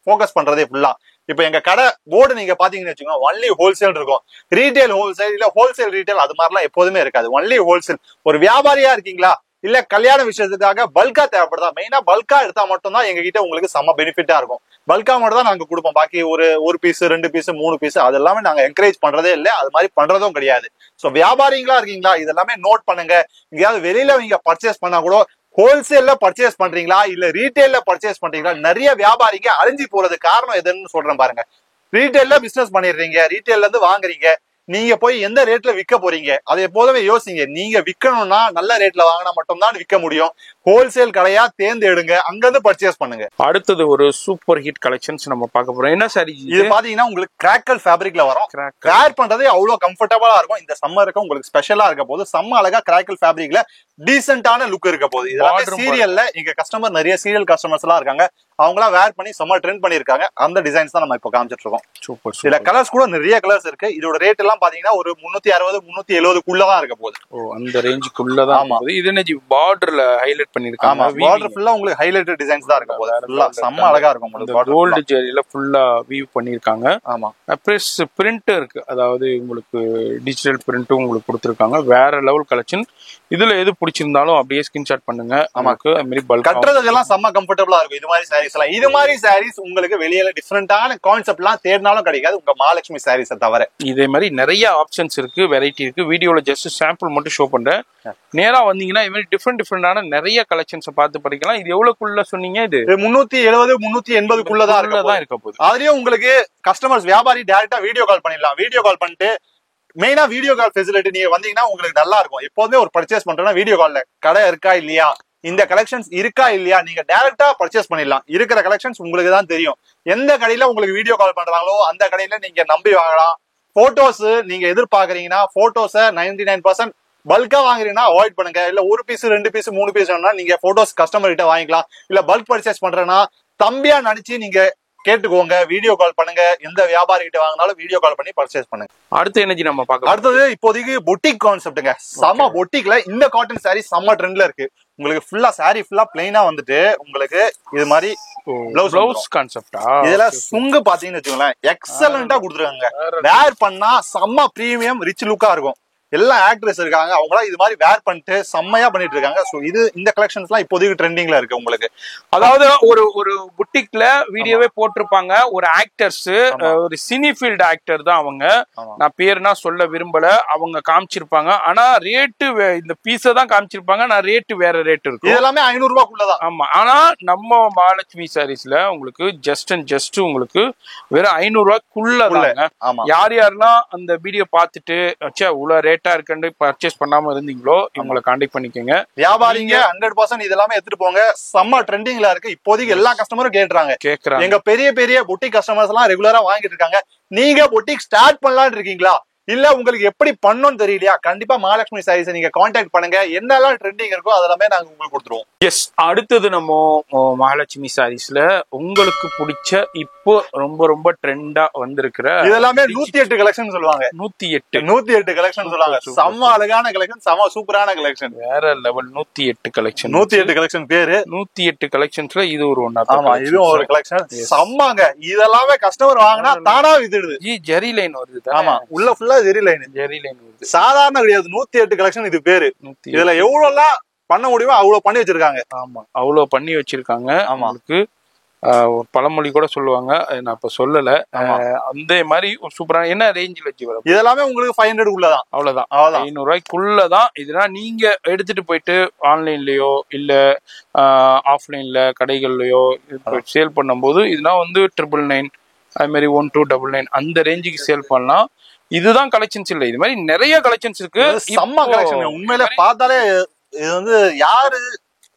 போக்கஸ் பண்றதே ஃபுல்லா. இப்ப எங்க கடை போர்டு நீங்க பாத்தீங்கன்னு வச்சுக்கோங்க, ஒன்லி ஹோல்சேல் இருக்கும். ரீட்டைல் ஹோல்சேல் இல்ல ஹோல்சேல் ரீட்டைல் அது மாதிரிலாம் எப்போதுமே இருக்காது. Only wholesale. ஒரு வியாபாரியா இருக்கீங்களா, இல்ல கல்யாண விஷயத்துக்காக பல்கா தேவைப்படுதா, மெயினா பல்கா எடுத்தா மட்டும் தான் எங்க கிட்ட உங்களுக்கு செம்ம பெனிஃபிட்டா இருக்கும். பல்கா மட்டும் தான் நாங்க கொடுப்போம். பாக்கி ஒரு பீஸ் 2 பீஸ் 3 பீஸ் அது எல்லாமே நாங்க என்கரேஜ் பண்றதே இல்லை, அது மாதிரி பண்றதும் கிடையாது. சோ வியாபாரிங்களா இருக்கீங்களா, இதெல்லாமே நோட் பண்ணுங்க. எங்கேயாவது வெளியில நீங்க பர்ச்சேஸ் பண்ணா கூட ஹோல்சேல்ல பர்ச்சேஸ் பண்றீங்களா இல்ல ரீட்டைல்ல பர்ச்சேஸ் பண்றீங்களா. நிறைய வியாபாரிங்க அழிஞ்சு போறது காரணம் எதுன்னு சொல்றேன் பாருங்க. ரீட்டைல்ல பிசினஸ் பண்ணிடுறீங்க, ரீட்டைல்ல இருந்து வாங்குறீங்க, நீங்க போய் எந்த ரேட்ல விற்க போறீங்க அதை எப்போதுமே யோசிங்க. நீங்க விற்கணும்னா நல்ல ரேட்ல வாங்கினா மட்டும்தான் விற்க முடியும். ஹோல்சேல் கடையா தேர்ந்தெடுங்க, அங்கிருந்து பர்ச்சேஸ் பண்ணுங்க. அடுத்தது ஒரு சூப்பர் ஹிட் கலெக்ஷன்ஸ் நம்ம பார்க்க போறோம். என்ன சாரி இது பாத்தீங்கன்னா உங்களுக்கு கிராக்கல் ஃபேப்ரிக்ல வரும். வேர் பண்றதே அவ்வளவு கம்ஃபர்டபுளா இருக்கும். இந்த சம்மருக்கு உங்களுக்கு ஸ்பெஷலா இருக்க போது செம்ம அழகா கிராக்கல் ஃபேப்ரிக்ல டீசென்டான லுக் இருக்க போது. இதெல்லாம் சீரியல்ல எங்க கஸ்டமர் நிறைய சீரியல் கஸ்டமர்ஸ் எல்லாம் இருக்காங்க, அவங்க எல்லாம் வேர் பண்ணி செம்ம ட்ரெண்ட் பண்ணிருக்காங்க. அந்த டிசைன்ஸ் தான் நம்ம இப்ப காமிச்சிட்டு இருக்கோம். சூப்பர். இதுல கலர்ஸ் கூட நிறைய கலர்ஸ் இருக்கு. இதோட ரேட் எல்லாம் பாத்தீங்கன்னா ஒரு 360 370 இருக்க போகுது. அந்த ரேஞ்சுக்குள்ளதான். இது என்ன பார்டர்ல ஹைலைட் பண்ணிருக்காங்க. பார்டர் ஃபுல்லா உங்களுக்கு ஹைலைட்டட் டிசைன்ஸ் தான் இருக்க போகுது. ஃபுல்லா செம்ம அழகா இருக்கும். உங்களுக்கு கோல்ட் ஜெரியில ஃபுல்லா வீவ் பண்ணிருக்காங்க. ஆமா. பிளஸ் பிரிண்ட் இருக்கு, அதாவது உங்களுக்கு டிஜிட்டல் பிரிண்ட்டும் உங்களுக்கு கொடுத்திருக்காங்க. வேற லெவல் கலெக்ஷன். இதுல எது பிடிச்சிருந்தாலும் அப்படியே ஸ்கிரீன்ஷாட் பண்ணுங்க. நமக்கு அது மாதிரி பல்க் கட்டுறதுக்கெல்லாம் செம்ம கம்ஃபர்டபுளா இருக்கும். இது மாதிரி சாரீஸ் எல்லாம், இது மாதிரி சாரீஸ் உங்களுக்கு வெளியில டிஃபரெண்டான கான்செப்ட் எல்லாம் தேடினாலும் கிடைக்காது உங்க மகாலட்சுமி சாரீஸ் தவிர. இதே மாதிரி நிறைய ஆப்ஷன்ஸ் இருக்கு, வெரைட்டி இருக்கு. வீடியோல ஜஸ்ட் சாம்பிள் மட்டும் ஷோ பண்றேன். நேரா வந்தீங்கன்னா இது மாதிரி டிஃபரெண்டான நிறைய கலெக்ஷன்ஸ் பார்த்து படிக்கலாம். இது எவ்வளவுக்குள்ள சொன்னீங்க? இது 370 380 இருக்க போகுது. அதுலயும் உங்களுக்கு கஸ்டமர்ஸ் வியாபாரி டைரக்டா வீடியோ கால் பண்ணிடலாம். வீடியோ கால் பண்ணிட்டு மெயினா வீடியோ கால் ஃபெசிலிட்டி நீங்க வந்தீங்கன்னா உங்களுக்கு நல்லா இருக்கும். எப்போதுமே ஒரு பர்ச்சேஸ் பண்றோம்னா வீடியோ கால்ல கடை இருக்கா இல்லையா, இந்த கலெக்ஷன்ஸ் இருக்கா இல்லையா, நீங்க டைரக்டா பர்ச்சேஸ் பண்ணிடலாம். இருக்கிற கலெக்ஷன்ஸ் உங்களுக்கு தான் தெரியும். எந்த கடையில உங்களுக்கு வீடியோ கால் பண்றாங்களோ அந்த கடையில நீங்க நம்பி வாங்கலாம். போட்டோஸ் நீங்க எதிர்பார்க்கறீங்கன்னா போட்டோஸ 99% பல்கா வாங்குறீங்கன்னா அவாய்ட் பண்ணுங்க. இல்ல ஒரு பீஸ் 2 பீஸ் 3 பீஸ் வேணும்னா நீங்க போட்டோஸ் கஸ்டமர் கிட்ட வாங்கிக்கலாம். இல்ல பல்க் பர்ச்சேஸ் பண்றேன்னா தம்பியா நடிச்சு நீங்க கேட்டுக்கோங்க, வீடியோ கால் பண்ணுங்க. எந்த வியாபாரி கிட்ட வாங்கினாலும் வீடியோ கால் பண்ணி பர்ச்சேஸ் பண்ணுங்க. அடுத்து எனர்ஜி நம்ம பார்க்கலாம். அடுத்தது இப்போதைக்கு பொட்டிக் கான்செப்ட்ங்க. செம்ம பொட்டிக்ல இந்த காட்டன் சாரி செம்ம ட்ரெண்ட்ல இருக்கு. உங்களுக்கு ஃபுல்லா சாரி ஃபுல்லா பிளைனா வந்துட்டு உங்களுக்கு இது மாதிரி பிளவுஸ் கான்செப்டா. இதுல சுங்கு பாத்தீங்கன்னு வச்சுக்கோங்களேன், எக்ஸலண்டா கொடுத்துருக்காங்க. வேர் பண்ணா செம்ம பிரீமியம் ரிச் லுக்கா இருக்கும். எல்லா ஆக்ட்ரஸ் இருக்காங்க, அவங்களாம் இது மாதிரி வேர் பண்ணிட்டு செம்மையா பண்ணிட்டு இருக்காங்க. சோ இது இந்த கலெக்ஷன்ஸ் எல்லாம் இப்போதைக்கு ட்ரெண்டிங்ல இருக்கு உங்களுக்கு. அதாவது ஒரு புட்டிக்ல வீடியோவே போட்டிருப்பாங்க. ஒரு ஆக்டர்ஸ், ஒரு சினி ஃபீல்ட் ஆக்டர் தான் அவங்க. நான் பேருனா சொல்ல விரும்பல. அவங்க காமிச்சிருப்பாங்க, ஆனா ரேட்டு இந்த பீஸ தான் காமிச்சிருப்பாங்க. நான் ரேட்டு வேற ரேட் இருக்கு. எல்லாமே 500 ரூபாய்க்குள்ளதான். ஆமா. ஆனா நம்ம மகாலட்சுமி சாரீஸ்ல உங்களுக்கு ஜஸ்ட் உங்களுக்கு வெறும் 500 ரூபாய்க்குள்ளதாங்க. யார் யாரெல்லாம் அந்த வீடியோ பார்த்துட்டு இவ்வளவு ரேட் இருக்கு பர்ச்சேஸ் பண்ணாம இருந்தீங்களோ இவங்களை கான்டாக்ட் பண்ணிக்கோங்க. வியாபாரிங்க 100% இதெல்லாமே எடுத்துட்டு போங்க. செம்ம ட்ரெண்டிங்ல இருக்கு. இப்போதைக்கு எல்லா கஸ்டமரும் கேக்குறாங்க. எங்க பெரிய பெரிய பொட்டிக் கஸ்டமர்ஸ் எல்லாம் ரெகுலரா வாங்கிட்டு இருக்காங்க. நீங்க பொட்டிக் ஸ்டார்ட் பண்ணலாம்னு இருக்கீங்களா, இல்ல உங்களுக்கு எப்படி பண்ணணும்னு தெரியலையா, கண்டிப்பா மகாலட்சுமி சாரீஸ் நீங்க கான்டாக்ட் பண்ணுங்க. என்னெல்லாம் ட்ரெண்டிங் இருக்கோ அதெல்லாமே நாங்க உங்களுக்கு கொடுத்துருவோம். எஸ். அடுத்தது நம்ம மகாலட்சுமி சாரீஸ்ல உங்களுக்கு பிடிச்ச இப்போ ரொம்ப ரொம்ப ட்ரெண்டா வந்திருக்கிற இதெல்லாமே 108 கலெக்ஷன் சொல்லுவாங்க. 108 கலெக்ஷன் சொல்லுவாங்க. செம்ம அழகான கலெக்ஷன், செம்ம சூப்பரான கலெக்ஷன், வேற லெவல். 108 கலெக்ஷன். 108 கலெக்ஷன் பேரு. 108 கலெக்ஷன்ஸ்ல இது ஒரு ஒன்னா. ஆமா, இதுவும் ஒரு கலெக்ஷன். செம்மாங்க. இதெல்லாமே கஸ்டமர் வாங்கினா தானா வித்துடுது. ஜெரி லைன் வருது. ஆமா, உள்ள ஃபுல்லா ஜெரி லைன் வருது. சாதாரண கிடையாது. 108 கலெக்ஷன் இது பேரு. இதுல எவ்வளவு பண்ண முடியுமோ அவ்வளவு பண்ணி வச்சிருக்காங்க. ஆமா, அவ்வளவு பண்ணி வச்சிருக்காங்க. அவங்களுக்கு ஒரு பழமொழி கூட சொல்லுவாங்க, நான் இப்ப சொல்லல. அந்த மாதிரி ஒரு சூப்பரான என்ன ரேஞ்சில் வச்சு வரும். இதெல்லாமே உங்களுக்கு 500 உள்ளதான். அவ்வளவுதான். 500 ரூபாய்க்குள்ளதான். இதெல்லாம் நீங்க எடுத்துட்டு போயிட்டு ஆன்லைன்லயோ இல்ல ஆஃப்லைன்ல கடைகள்லயோ சேல் பண்ணும் போது இதெல்லாம் வந்து 999 அது மாதிரி 1299 அந்த ரேஞ்சுக்கு சேல் பண்ணலாம். இதுதான் கலெக்ஷன்ஸ் இல்ல, இது மாதிரி நிறைய கலெக்ஷன்ஸ் இருக்கு. செம்ம கலெக்ஷன் உண்மையில பார்த்தாலே. இது வந்து யாரு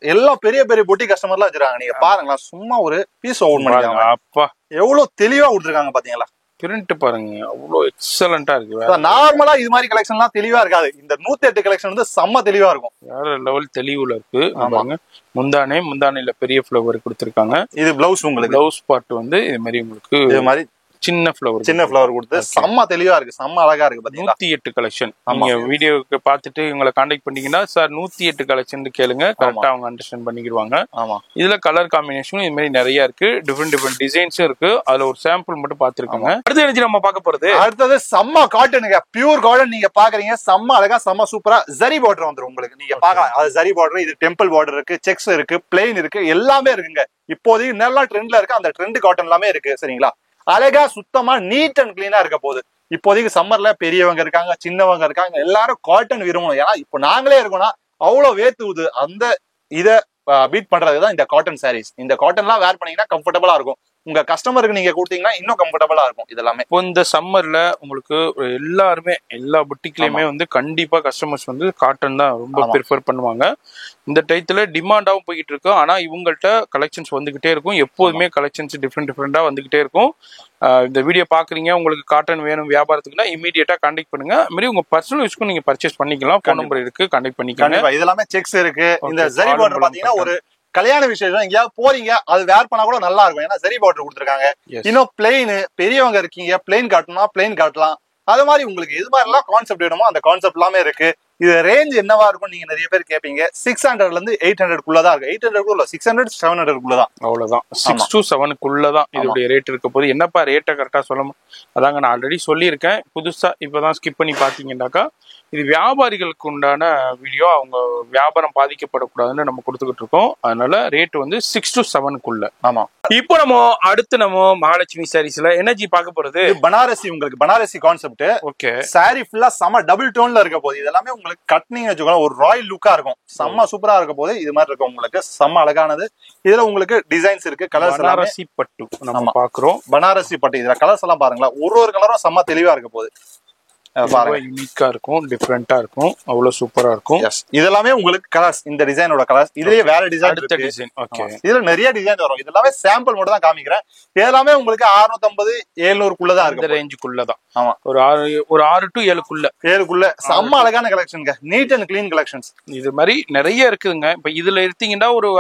எல்லாம் பெரிய பெரிய பொட்டி கஸ்டமர்லாம் வச்சிருக்காங்க. நீங்க பாருங்களா, சும்மா ஒரு பீஸ் ஓபன் பண்ணிருக்காங்க. அப்பா எவ்வளவு தெளிவா கொடுத்துருக்காங்க பாத்தீங்களா. பிரிண்ட் பாருங்க, அவ்வளவு எக்ஸலண்டா இருக்கு. நார்மலா இது மாதிரி கலெக்ஷன் எல்லாம் தெளிவா இருக்காது. இந்த 108 கலெக்ஷன் வந்து செம்ம தெளிவா இருக்கும். வேற லெவல் தெளிவுல இருக்கு. பாருங்க, முந்தானையில பெரிய ஃபிளவர் கொடுத்திருக்காங்க. இது பிளவுஸ், உங்களுக்கு பிளவுஸ் பார்ட் வந்து இது மாதிரி உங்களுக்கு இது மாதிரி சின்ன ஃபிளவர் கொடுத்து செம்ம தெளிவா இருக்கு, செம்ம அழகா இருக்கு. 108 கலெக்ஷன். நீங்க வீடியோக்கு பார்த்துட்டு உங்களை கான்டாக்ட் பண்ணீங்கன்னா சார் 108 கலெக்ஷன் கேளுங்க, கரெக்டா அவங்க அண்டர்ஸ்டாண்ட் பண்ணிக்கிடுவாங்க. இதுல கலர் காம்பினேஷன் இது மாதிரி நிறைய இருக்கு, டிஃப்ரெண்ட் டிசைன்ஸும் இருக்கு. அதுல ஒரு சாம்பிள் மட்டும் பாத்துருக்காங்க. அடுத்து நம்ம பார்க்க போறது அடுத்தது செம்ம காட்டனுங்க, பியூர் காட்டன். நீங்க பாக்குறீங்க செம்ம அழகா செம்ம சூப்பரா ஜரி பார்டர் வந்துரும் உங்களுக்கு. நீங்க பாக்கலாம், அது ஜரி பார்டர், இது டெம்பிள் பார்டர் இருக்கு, செக்ஸ் இருக்கு, பிளெயின் இருக்கு, எல்லாமே இருக்குங்க. இப்போதைக்கு நல்லா ட்ரெண்ட்ல இருக்கு, அந்த ட்ரெண்ட் காட்டன் எல்லாமே இருக்கு. சரிங்களா, அழகா சுத்தமா நீட் அண்ட் கிளீனா இருக்க போகுது. இப்போதைக்கு சம்மர்ல பெரியவங்க இருக்காங்க, சின்னவங்க இருக்காங்க, எல்லாரும் காட்டன் விரும்பணும். ஏன்னா இப்போ நாங்களே இருக்கோம்னா அவ்வளவு வேத்துவுது. அந்த இதை பீட் பண்றதுதான் இந்த காட்டன் சாரீஸ். இந்த காட்டன்லாம் வேர் பண்ணீங்கன்னா கம்ஃபர்டபுளா இருக்கும். உங்க கஸ்டமருக்கு நீங்க கொடுத்தீங்கன்னா இன்னும் கம்ஃபர்டபுளா இருக்கும். இதெல்லாமே இப்போ இந்த சம்மர்ல உங்களுக்கு எல்லாருமே எல்லா புட்டிக்லயுமே வந்து கண்டிப்பா கஸ்டமர்ஸ் வந்து காட்டன் தான் ரொம்ப ப்ரிஃபர் பண்ணுவாங்க. இந்த டைத்துல டிமாண்டாவும் போய்கிட்டு இருக்கு. ஆனா இவங்கள்ட்ட கலெக்ஷன்ஸ் வந்துகிட்டே இருக்கும். எப்போதுமே கலெக்ஷன்ஸ் டிஃப்ரெண்டா வந்துகிட்டே இருக்கும். இந்த வீடியோ பாக்குறீங்க, உங்களுக்கு காட்டன் வேணும் வியாபாரத்துக்குன்னா இமீடியட்டா கான்டாக்ட் பண்ணுங்க. மாதிரி உங்க பர்சனல் யூஸ்க்கு நீங்க பர்ச்சேஸ் பண்ணிக்கலாம். ஃபோன் நம்பர் இருக்கு, கான்டாக்ட் பண்ணிக்கலாம். இதெல்லாமே செக்ஸ் இருக்கு. இந்த ஜரி பார்டர் பாத்தீங்கன்னா ஒரு கல்யாண விசேஷம் எங்கேயாவது போறீங்க, அது வேர் பண்ணா கூட நல்லா இருக்கும். ஏன்னா ஜரி பார்டர் கொடுத்துருக்காங்க. இன்னும் பிளெயின், பெரியவங்க இருக்கீங்க பிளெயின் காட்டணும், பிளெயின் காட்டலாம். அது மாதிரி உங்களுக்கு எது மாதிரி எல்லாம் கான்செப்ட் வேணுமோ அந்த கான்செப்ட் எல்லாமே இருக்கு. இது ரேஞ்ச் என்னவா இருக்கும் நீங்க நிறைய பேர் கேட்பீங்க. 600ல இருந்து 800 இருக்கு. 800 600 700 அவ்வளவுதான். 6 to 7 இதோடைய ரேட் இருக்க போது. என்னப்பா ரேட்டை கரெக்டா சொல்ல, அதாங்க நான் ஆல்ரெடி சொல்லியிருக்கேன். புதுசா இப்பதான் ஸ்கிப் பண்ணி பாத்தீங்கன்னாக்கா இது வியாபாரிகளுக்கு உண்டான வீடியோ. அவங்க வியாபாரம் பாதிக்கப்படக்கூடாதுன்னு நம்ம கொடுத்துக்கிட்டு இருக்கோம். அதனால ரேட் வந்து 6 to 7 ஆமா. இப்போ அடுத்து நம்ம மகாலட்சுமி சாரீஸ்ல எனர்ஜி பார்க்க போறது பனாரசி. உங்களுக்கு பனாரசி கான்செப்ட். ஓகே, சாரி ஃபுல்லா செம டபுள் டோன்ல இருக்க போது. இதெல்லாமே உங்களுக்கு கட்னிங் வச்சுக்கோங்க, ஒரு ராயல் லுக்கா இருக்கும். செம்ம சூப்பரா இருக்க போது. இது மாதிரி இருக்கும் உங்களுக்கு, செம்ம அழகானது. இதுல உங்களுக்கு டிசைன்ஸ் இருக்கு, கலர்ஸ். பனாரசி பட்டு நம்ம பாக்குறோம். பனாரசி பட்டு இதுல கலர்ஸ் எல்லாம் பாருங்களா, ஒரு கலரும் செம்ம தெளிவா இருக்க போது. யூனிக்கா இருக்கும், டிஃபரெண்டா இருக்கும், அவ்வளவு சூப்பரா இருக்கும். இதெல்லாமே உங்களுக்கு கலர்ஸ், இந்த டிசைனோட கலர்ஸ். இதுலயே வேற டிசைன் இருக்கு. ஓகே, இதுல நிறைய டிசைன் வரும். இதெல்லாமே சாம்பிள் மட்டும் தான் காமிக்கிறேன். இதெல்லாமே உங்களுக்கு 650 700 தான் இருக்கு. ரேஞ்சுக்குள்ளதான். ஆமா, ஒரு 6 to 7 செம்ம அழகான collection, neat and clean collections. இது மாதிரி நிறைய இருக்குதுங்க. இப்ப இதுல எடுத்தீங்கன்னா ஒரு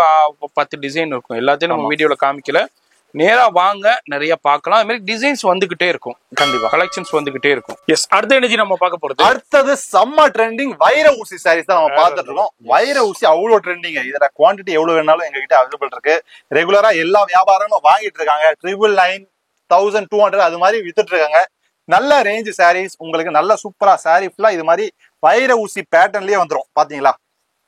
10 டிசைன் இருக்கும். எல்லாத்தையும் நம்ம வீடியோல காமிக்கல, நேரா வாங்க நிறைய பார்க்கலாம். அது மாதிரி டிசைன்ஸ் வந்துகிட்டே இருக்கும், கண்டிப்பா கலெக்ஷன்ஸ் வந்துகிட்டே இருக்கும். எஸ், அடுத்த எனர்ஜி நம்ம பார்க்க போறது அடுத்தது செம்ம ட்ரெண்டிங் வைர ஊசி சாரீஸ் தான் நம்ம பார்த்துட்டு இருக்கோம். வைர ஊசி அவ்வளவு ட்ரெண்டிங். இதுல குவான்டிட்டி எவ்வளவு வேணாலும் எங்க கிட்ட அவைலபிள் இருக்கு. ரெகுலரா எல்லா வியாபாரமும் வாங்கிட்டு இருக்காங்க. 999 1200 அது மாதிரி வித்துட்டு இருக்காங்க. நல்ல ரேஞ்ச் சாரீஸ் உங்களுக்கு, நல்ல சூப்பரா சாரீ ஃபுல்லா இது மாதிரி வைர ஊசி பேட்டர்ன்லயே வந்துரும். பாத்தீங்களா,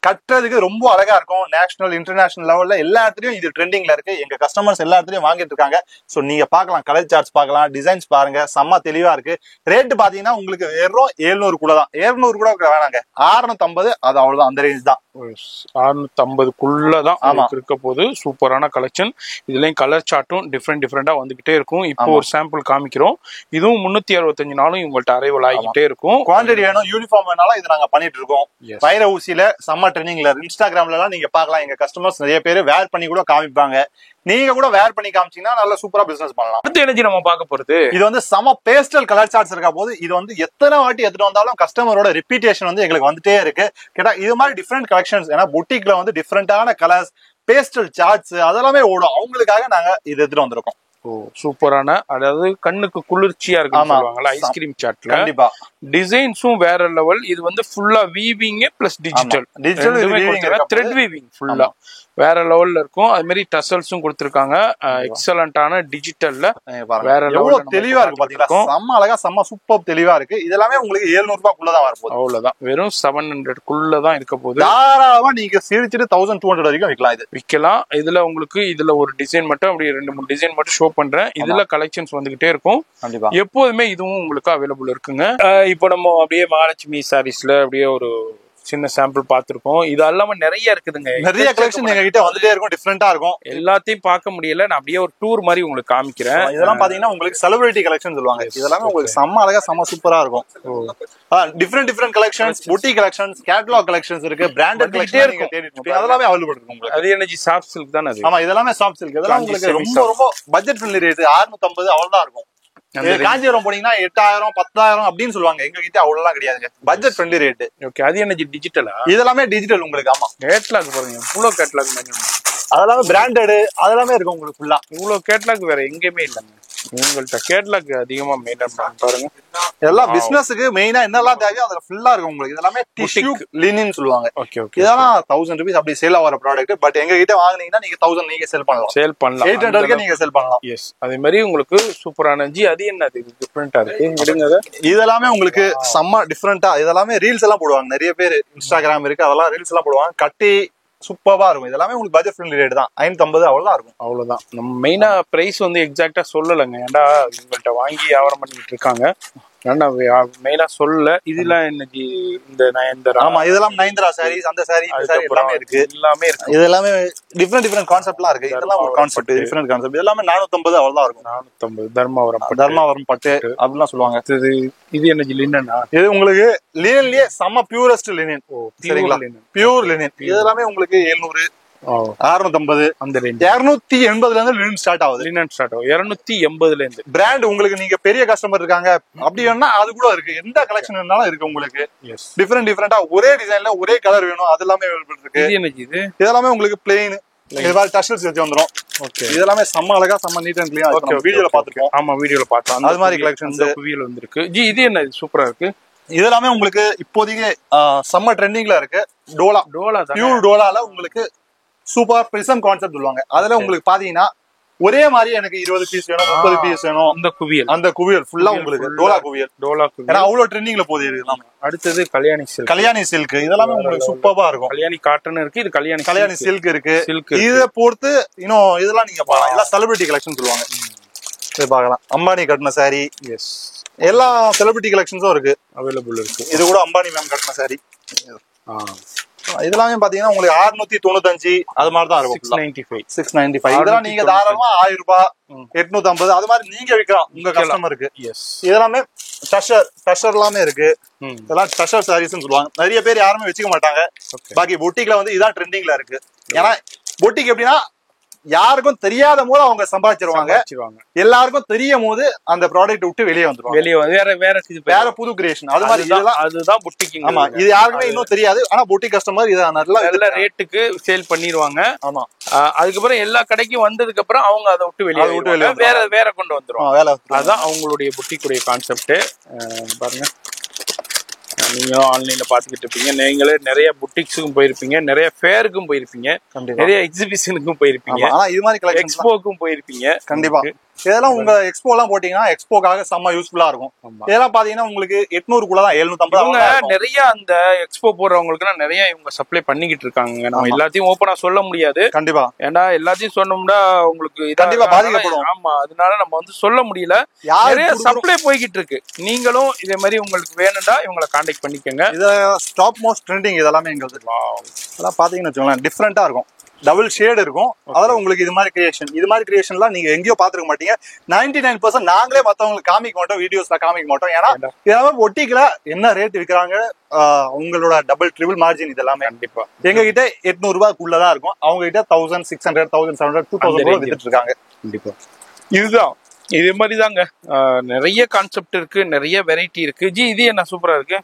கட்டுறதுக்கு ரொம்ப அழகா இருக்கும். நேஷனல் இன்டர்நேஷனல் லெவல்ல எல்லா இடத்துலயும் இது ட்ரெண்டிங்ல இருக்கு. எங்க கஸ்டமர்ஸ் எல்லா இடத்துலயும் வாங்கிட்டு இருக்காங்க. சோ நீங்க பாக்கலாம், கலர் சார்ட்ஸ் பார்க்கலாம், டிசைன்ஸ் பாருங்க, செம்ம தெளிவா இருக்கு. ரேட் பாத்தீங்கன்னா உங்களுக்கு வெறும் 700 தான். 700 வேணாங்க, 650. அது அவ்வளவுதான், அந்த ரேஞ்ச் தான். 650 இருக்க போது. சூப்பரான கலெக்ஷன். இதுலயும் கலர் சார்ட்டும் டிஃப்ரெண்டா வந்துகிட்டே இருக்கும். இப்போ ஒரு சாம்பிள் காமிக்கிறோம். இதுவும் 365 நாளும் உங்கள்ட்ட அரைவல் ஆகிட்டே இருக்கும். குவான்டிட்டி வேணும், யூனிஃபார்ம் வேணாலும் இது நாங்க பண்ணிட்டு இருக்கோம். வைர ஊசியில செம்ம ட்ரெண்டிங்ல. இன்ஸ்டாகிராம்ல எல்லாம் நீங்க பாக்கலாம், எங்க கஸ்டமர்ஸ் நிறைய பேர் வேர் பண்ணி கூட காமிப்பாங்க. நீங்க கூட வேர் பண்ணி காமிச்சீங்கன்னா நல்ல சூப்பரா பிசினஸ் பண்ணலாம். அடுத்த எனர்ஜி நம்ம பார்க்க போறது இது வந்து செம பேஸ்டல் கலர் சார்ட்ஸ் இருக்க போது. இது வந்து எத்தனை வாட்டி எடுத்துட்டு வந்தாலும் கஸ்டமரோட ரிப்பீட்டேஷன் வந்து எங்களுக்கு வந்துட்டே இருக்கு. கேட்டா இது மாதிரி டிஃப்ரெண்ட் கலெக்ஷன்ஸ், ஏன்னா புட்டிக்ல வந்து டிஃப்ரெண்டான கலர்ஸ், பேஸ்டல் சார்ட்ஸ் அதெல்லாமே ஓடும். அவங்களுக்காக நாங்க இது எடுத்துட்டு வந்திருக்கோம். சூப்பரான, அதாவது கண்ணுக்கு குளிர்ச்சியா இருக்கு சொல்லுவாங்கல்ல, ஐஸ்கிரீம் சாட்ல. கண்டிப்பா டிசைன்ஸும் வேற லெவல். இது வந்து ஃபுல்லா weaving plus digital thread weaving ஃபுல்லா வேற லெவல்ல இருக்கும். அது மாதிரி டசல்ஸும் கொடுத்திருக்காங்க. எக்ஸலண்டான டிஜிட்டல்ல வேற லெவல் தெளிவா இருக்கு. பாத்தீங்களா, செம்ம அழகா செம்ம சூப்பர் தெளிவா இருக்கு. இதெல்லாமே உங்களுக்கு 700 தான் வரப்போகுது. அவ்வளவுதான், வெறும் 700 தான் இருக்க போகுது. தாராளமா நீங்க சிரிச்சிட்டு 1200 வரைக்கும் விற்கலாம். இது விற்கலாம். இதுல உங்களுக்கு இதுல ஒரு டிசைன் மட்டும், அப்படி 2-3 டிசைன் மட்டும் ஷோ பண்றேன். இதுல கலெக்ஷன்ஸ் வந்துகிட்டே இருக்கும். எப்போதுமே இதுவும் உங்களுக்கு அவைலபிள் இருக்குங்க. இப்போ நம்ம அப்படியே மகாலட்சுமி சாரீஸ்ல அப்படியே ஒரு சின்ன சாம்பிள் பார்த்திருக்கோம். இது இல்லாம நிறைய இருக்குதுங்க, நிறைய கலெக்ஷன் எங்க கிட்ட வந்துட்டே இருக்கும், டிஃப்ரெண்டா இருக்கும். எல்லாத்தையும் பார்க்க முடியல, நான் அப்படியே ஒரு டூர் மாதிரி உங்களுக்கு காமிக்கிறேன். இதெல்லாம் பாத்தீங்கன்னா உங்களுக்கு செலிபிரிட்டி கலெக்ஷன் சொல்லுவாங்க. இதெல்லாம் உங்களுக்கு செம்ம அழகா செம்ம சூப்பரா இருக்கும். டிஃப்ரெண்ட் கலெக்ஷன்ஸ், புட்டி கலெக்ஷன்ஸ், கேட்டலாக் கலெக்ஷன்ஸ் இருக்கு, பிராண்டட் கலெக்ஷன் இருக்கு, அதெல்லாம் அவைலபிள் இருக்கு உங்களுக்கு. அது எனர்ஜி சாஃப்ட் சில்க் தானே அது? ஆமா, இதெல்லாமே சாஃப்ட் சில்க். இதெல்லாம் உங்களுக்கு ரொம்ப பட்ஜெட் ஃப்ரெண்ட்லி ரேட் 650 அவ்வளவுதான் இருக்கும். காஞ்சிபுரம் போனீங்கன்னா 8000 10,000 அப்படின்னு சொல்லுவாங்க. எங்க கிட்ட அவ்வளவு கிடையாதுங்க, பட்ஜெட் ஃப்ரெண்ட்லி ரேட். ஓகே, அது எனர்ஜி டிஜிட்டலா? இதெல்லாமே டிஜிட்டல் உங்களுக்கு. ஆமா, கேட்லாக் பாருங்க, இவ்வளவு கேட்லாக் அதெல்லாமே பிராண்டட், அதெல்லாமே இருக்கும் உங்களுக்கு ஃபுல்லா. இவ்வளவு கேட்லாக் வேற எங்கேயுமே இல்லைங்க உங்கள்ட்ட. கேட்லாக் அதிகமா மெயின்டைன் பண்ணி பாருங்க. எல்லாம் பிசினஸ்க்கு மெயினா என்னெல்லாம் தேவையோ அதுல ஃபுல்லா இருக்கும் உங்களுக்கு. இதெல்லாமே டிஷ்யூ லினின் சொல்லுவாங்க. ஓகே ஓகே, இதெல்லாம் 1000 ரூபீஸ் அப்படி சேல் ஆகிற ப்ராடக்ட். பட் எங்க கிட்ட வாங்குனீங்கன்னா நீங்க 1000 நீங்க சேல் பண்ணலாம். 800 நீங்க சேல் பண்ணலாம். எஸ், அதே மாதிரி உங்களுக்கு சூப்பரான ஜி. அது என்ன டிஃபரெண்டா இருக்கு விடுங்க. இதெல்லாமே உங்களுக்கு செம்ம டிஃபரெண்டா. இதெல்லாமே ரீல்ஸ் எல்லாம் போடுவாங்க நிறைய பேர். இன்ஸ்டாகிராம் இருக்கு, அதெல்லாம் ரீல்ஸ் எல்லாம் போடுவாங்க. கட்டி சூப்பரா இருக்கும். இதெல்லாமே உங்களுக்கு பட்ஜெட் ஃப்ரெண்ட்லி ரேட் தான், 550 அவ்வளவுதான் இருக்கும். அவ்வளவுதான். நம்ம மெயினா பிரைஸ் வந்து எக்ஸாக்டா சொல்லலைங்க, ஏன்டா உங்கள்ட்ட வாங்கி வியாபாரம் பண்ணிட்டு இருக்காங்க. மெயினா சொல்லல. இதெல்லாம் இன்னைக்கு இந்த நயன்தாரா, ஆமா இதெல்லாம் நயன்தாரா சாரீஸ், அந்த சாரி இந்த சாரி எல்லாமே இருக்கு. எல்லாமே இருக்கு. இது எல்லாமே டிஃபரெண்ட் கான்செப்ட்லாம் இருக்கு. இதெல்லாம் ஒரு கான்செப்ட், டிஃபரெண்ட் கான்செப்ட். எல்லாமே 450 அவ்வளவுதான் இருக்கும். 450 தர்மாவரம் பட்டு அப்படிலாம் சொல்லுவாங்க. இது என்ன லினனா? இது உங்களுக்கு லினன்லயே செம்ம பியூரஸ்ட் லினன். சரிங்களா, பியூர் லினன். இது எல்லாமே உங்களுக்கு 700 650 அந்த ரேஞ்ச். 280ல இருந்து லினன் ஸ்டார்ட் ஆகுது. 280ல இருந்து பிராண்ட். உங்களுக்கு நீங்க பெரிய கஸ்டமர் இருக்காங்க அப்படி வேணா அது கூட இருக்கு. எந்த கலெக்ஷன் வேணாலும் இருக்கு உங்களுக்கு. டிஃபரெண்டா ஒரே டிசைன்ல ஒரே கலர் வேணும், அது எல்லாமே அவைலபிள் இருக்கு. இது இதெல்லாமே உங்களுக்கு பிளெயின் டச்சல்ஸ் வச்சு வந்துரும். ஓகே, இதெல்லாமே செம்ம அழகா செம்ம நீட் அண்ட் கிளீனா இருக்கு. வீடியோல பாத்துருக்கோம். ஆமா, வீடியோல பார்த்தோம். அது மாதிரி கலெக்ஷன்ஸ் வீடியோல வந்திருக்கு. ஜி இது என்ன சூப்பரா இருக்கு? இதெல்லாமே உங்களுக்கு இப்போதைக்கு செம்ம ட்ரெண்டிங்ல இருக்கு. டோலா பியூர் டோலால உங்களுக்கு சூப்பர் பிரிசம் கான்செப்ட் சொல்லுவாங்க. அதுல உங்களுக்கு பாத்தீங்கன்னா ஒரே மாதிரி எனக்கு 20 பீஸ் வேணும், 30 பீஸ் வேணும். அந்த குவியல் ஃபுல்லா உங்களுக்கு டோலா குவியல். ஏன்னா அவ்வளவு ட்ரெண்டிங்ல போகுது இதெல்லாம். அடுத்தது கல்யாணி சில்க். இதெல்லாமே உங்களுக்கு சூப்பரா இருக்கும். கல்யாணி காட்டன் இருக்கு, இது கல்யாணி சில்க் இருக்கு. இத பொறுத்து இன்னும் இதெல்லாம் நீங்க பார்க்கலாம். எல்லாம் செலிபிரிட்டி கலெக்ஷன் சொல்லுவாங்க. இதை பார்க்கலாம். அம்பானி கட்டின சாரி, எஸ், எல்லா செலிபிரிட்டி கலெக்ஷன்ஸும் இருக்கு, அவைலபிள் இருக்கு. இது கூட அம்பானி மேம் கட்டின சாரி. இதெல்லாமே பாத்தீங்கன்னா உங்களுக்கு 695 அது மாதிரி தான் இருக்கும். 695 இதெல்லாம் நீங்க தாராளமா 1000 ரூபாய் 850 அது மாதிரி நீங்க விற்கலாம் உங்க கஸ்டமருக்கு. இதெல்லாமே டஷர் எல்லாமே இருக்கு. இதெல்லாம் டஷர் சாரீஸ்னு சொல்லுவாங்க. நிறைய பேர் யாருமே வச்சுக்க மாட்டாங்க. பாக்கி பொட்டிக்ல வந்து இதான் ட்ரெண்டிங்ல இருக்கு. ஏன்னா பொட்டிக் எப்படின்னா யாருக்கும் தெரியாத போது அவங்க சம்பாதிச்சிருவாங்க, எல்லாருக்கும் தெரியும் போது அந்த ப்ராடக்ட் விட்டு வெளியே வந்துருவாங்க. வேற புது கிரியேஷன். அது மாதிரி அதுதான் பொட்டிக்கிங். ஆமா, இது யாருக்குமே இன்னும் தெரியாது. ஆனா பொட்டிக் கஸ்டமர் இதை நல்ல ரேட்டுக்கு சேல் பண்ணிடுவாங்க. ஆமா, அதுக்கப்புறம் எல்லா கடைக்கும் வந்ததுக்கு அப்புறம் அவங்க அதை விட்டு வெளியே வேற கொண்டு வந்துருவாங்க. அதான் அவங்களுடைய பொட்டிக்குடைய கான்செப்ட். பாருங்க, நீங்களும் ஆன்லைன்ல பாத்துக்கிட்டு இருப்பீங்க. நீங்களே நிறைய புட்டிக்ஸுக்கும் போயிருப்பீங்க, நிறைய ஃபேருக்கும் போயிருப்பீங்க, நிறைய எக்ஸிபிஷனுக்கும் போயிருப்பீங்க, இது மாதிரி எக்ஸ்போக்கும் போயிருப்பீங்க. கண்டிப்பா இதெல்லாம் உங்க எக்ஸ்போ எல்லாம் போட்டீங்கன்னா எக்ஸ்போக்காக செம்ம யூஸ்ஃபுல்லா இருக்கும். இதெல்லாம் பாத்தீங்கன்னா உங்களுக்கு 800 750. நிறைய அந்த எக்ஸ்போ போடுறவங்களுக்கு நிறைய இவங்க சப்ளை பண்ணிக்கிட்டு இருக்காங்க. நம்ம எல்லாத்தையும் ஓப்பனா சொல்ல முடியாது. கண்டிப்பா, ஏன்னா எல்லாத்தையும் சொன்னோம்னா உங்களுக்கு கண்டிப்பா பாதிக்கப்படும். ஆமா, அதனால நம்ம வந்து சொல்ல முடியல. நிறைய சப்ளை போய்கிட்டு இருக்கு. நீங்களும் இதே மாதிரி உங்களுக்கு வேணும்டா இவங்களை கான்டாக்ட் பண்ணிக்கோங்க. இது டாப் மோஸ்ட் ட்ரெண்டிங். இதெல்லாமே எங்களுக்கு அதெல்லாம் பாத்தீங்கன்னு வச்சுக்கோங்களேன், டிஃப்ரெண்டா இருக்கும். டபுள் ஷேட் இருக்கும். அதெல்லாம் உங்களுக்கு இது மாதிரி கிரியேஷன்லாம் நீங்க எங்கேயோ பாத்துக்க மாட்டீங்க. 99% நாங்களே மத்தவங்களுக்கு காமிக்க மாட்டோம், வீடியோஸ்ல காமிக்க மாட்டோம். ஏன்னா இதெல்லாம் ஒட்டிக்கல என்ன ரேட் விற்கிறாங்க, உங்களோட டபுள் ட்ரிபிள் மார்ஜின் இதெல்லாமே. கண்டிப்பா எங்க கிட்ட 800 ரூபாய்க்குள்ளதான் இருக்கும். அவங்க கிட்ட 1600 1700 2000 வித்துட்டு இருக்காங்க. கண்டிப்பா இதுதான் இதே மாதிரி தாங்க. நிறைய கான்செப்ட் இருக்கு, நிறைய வெரைட்டி இருக்கு. ஜி இது என்ன சூப்பரா இருக்கு.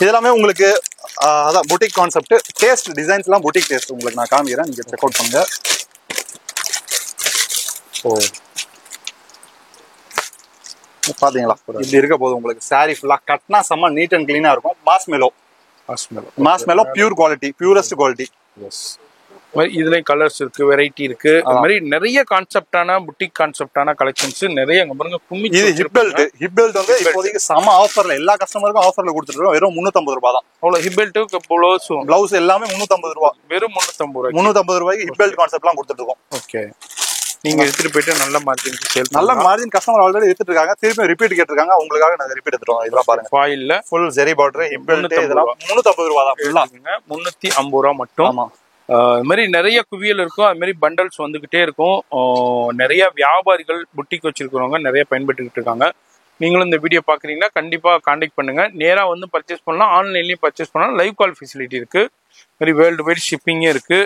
இதெல்லாமே உங்களுக்கு அதான் பொட்டிக் கான்செப்ட். டேஸ்ட் டிசைன்ஸ் எல்லாம் பொட்டிக் டேஸ்ட் உங்களுக்கு நான் காமிக்கிறேன், நீங்க செக் அவுட் பண்ணுங்க. பாத்தீங்களா இப்படி இருக்க போது உங்களுக்கு சாரி ஃபுல்லா கட்னா செம்ம நீட் அண்ட் கிளீனா இருக்கும். மாஸ்மெலோ பியூர் குவாலிட்டி, பியூரஸ்ட் குவாலிட்டி. இதுலயும் கலர்ஸ் இருக்கு, வெரைட்டி இருக்கு. அது மாதிரி நிறைய கான்செப்டான புட்டிக் கான்செப்டான கலெக்ஷன்ஸ் நிறைய அங்க பாருங்க. இது ஹிப் பெல்ட் வந்து இப்போதைக்கு சம ஆஃபர்ல எல்லா கஸ்டமருக்கும் ஆஃபர்ல கொடுத்துட்டு வெறும் 350 ரூபாய் தான். அவ்வளவு ஹிப் பெல்ட் பிளவுஸ் எல்லாமே 350 ரூபாய். வெறும் 350 ரூபாய்க்கு ஹிப் பெல்ட் கான்செப்ட் எல்லாம் கொடுத்துட்டு இருக்கோம். ஓகே, நீங்க எடுத்துட்டு போயிட்டு நல்ல மார்ஜின் சேல் நல்ல மார்ஜின் கஸ்டமர் ஆல்ரெடி எடுத்துட்டு இருக்காங்க. திருப்பி ரிப்பீட் கேட்டிருக்காங்க. உங்களுக்காக நாங்க ரிப்பீட் எடுத்துறோம். இதெல்லாம் பாருங்க, ஃபாயில்ல ஃபுல் ஜெரி பார்டர், ஹிப் இதெல்லாம் 350 ரூபாய் தான் ஃபுல்லா. 350 ரூபா மட்டும். ஆமா, இது மாதிரி நிறைய குவியல் இருக்கும். அது மாதிரி பண்டல்ஸ் வந்துகிட்டே இருக்கும். நிறைய வியாபாரிகள் புட்டிக் வச்சிருக்கிறவங்க நிறைய பயன்பட்டுக்கிட்டு இருக்காங்க. நீங்களும் இந்த வீடியோ பாக்குறீங்கன்னா கண்டிப்பா கான்டாக்ட் பண்ணுங்க. நேரா வந்து பர்ச்சேஸ் பண்ணலாம், ஆன்லைன்லயும் பர்ச்சேஸ் பண்ணலாம். லைவ் கால் ஃபெசிலிட்டி இருக்கு. மாதிரி வேர்ல்டு வைட் ஷிப்பிங்கே இருக்கு.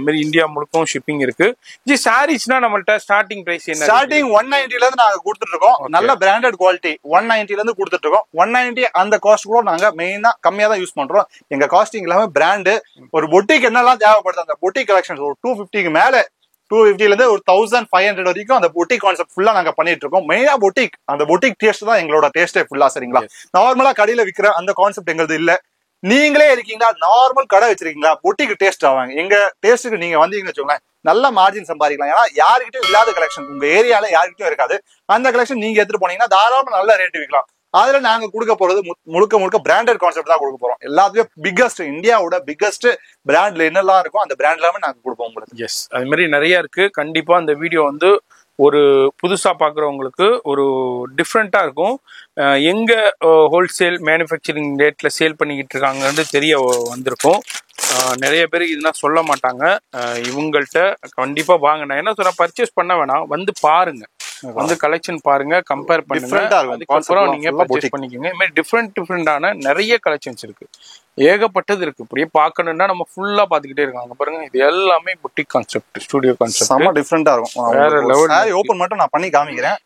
மாதிரி இந்தியா முழுக்கவும் ஷிப்பிங் இருக்கு. ஜி சாரீஸ்னா நம்மள்ட்ட ஸ்டார்டிங் பிரைஸ் என்ன? ஸ்டார்டிங் 190 ல இருந்து நாங்க கொடுத்துட்டு இருக்கோம். நல்ல பிராண்டட் குவாலிட்டி 190 ல இருந்து கொடுத்துட்டு இருக்கோம். 190 அந்த காஸ்ட் கூட நாங்க மெயினா கம்மியா தான் யூஸ் பண்றோம். எங்க காஸ்டிங் எல்லாமே பிராண்டு. ஒரு பொட்டிக் என்னெல்லாம் தேவைப்படுது, அந்த பொட்டிக் கலெக்ஷன் ஒரு 250க்கு மேல, 250 ல இருந்து ஒரு 1500 வரைக்கும் அந்த பொட்டிக் கான்செப்ட் ஃபுல்லா நாங்க பண்ணிட்டு இருக்கோம். மெயினா பொட்டிக், அந்த பொட்டிக் டேஸ்ட் தான் எங்களோட டேஸ்டே ஃபுல்லா. சரிங்களா, நார்மலா கடையில விற்கிற அந்த கான்செப்ட் எங்களுக்கு இல்ல. நீங்களே இருக்கீங்களா, நார்மல் கடை வச்சிருக்கீங்களா, பொட்டிக்கு டேஸ்ட் ஆவாங்க. எங்க டேஸ்ட்டுக்கு நீங்க வந்தீங்கன்னு வச்சுக்கோங்களேன், நல்ல மார்ஜின் சம்பாதிக்கலாம். ஏன்னா யாருக்கிட்டும் இல்லாத கலெக்ஷன் உங்க ஏரியால யாருக்கிட்டும் இருக்காது. அந்த கலெக்ஷன் நீங்க எடுத்துட்டு போனீங்கன்னா தாராளமா நல்ல ரேட்டு விற்கலாம். அதுல நாங்க கொடுக்க போறது முழுக்க பிராண்டட் கான்செப்ட் தான் கொடுக்க போறோம். எல்லாத்துலயும் பிக்கஸ்ட், இந்தியாவோட பிக்கஸ்ட் பிராண்ட்ல என்னெல்லாம் இருக்கும் அந்த பிராண்ட் எல்லாமே நாங்க கொடுப்போம் உங்களுக்கு. எஸ், அது மாதிரி நிறைய இருக்கு. கண்டிப்பா அந்த வீடியோ வந்து ஒரு புதுசா பாக்குறவங்களுக்கு ஒரு டிஃப்ரெண்டா இருக்கும். எங்க ஹோல்சேல் மேனுஃபேக்சரிங் ரேட்ல சேல் பண்ணிக்கிட்டு இருக்காங்கன்னு தெரிய வந்திருக்கும். நிறைய பேர் இதெல்லாம் சொல்ல மாட்டாங்க. இவங்கள்ட்ட கண்டிப்பா வாங்க. நான் என்ன சொல்றேன், பர்ச்சேஸ் பண்ண வேணாம், வந்து பாருங்க, வந்து கலெக்ஷன் பாருங்க, கம்பேர் பண்ணுங்க, அதுக்கப்புறம் நீங்க பர்ச்சேஸ் பண்ணிக்கோங்க. இது மாதிரி டிஃப்ரெண்டான நிறைய கலெக்ஷன்ஸ் இருக்கு, ஏகப்பட்டது இருக்கு. இப்படியே பார்க்கணும்னா நம்ம ஃபுல்லா பாத்துக்கிட்டே இருக்காங்க. பாருங்க, இது எல்லாமே புட்டிக் கான்செப்ட், ஸ்டுடியோ கான்செப்ட், செம டிஃப்ரெண்டா இருக்கும். வேற லெவல். சாரி ஓபன் மட்டும் நான் பண்ணி காமிக்கிறேன்,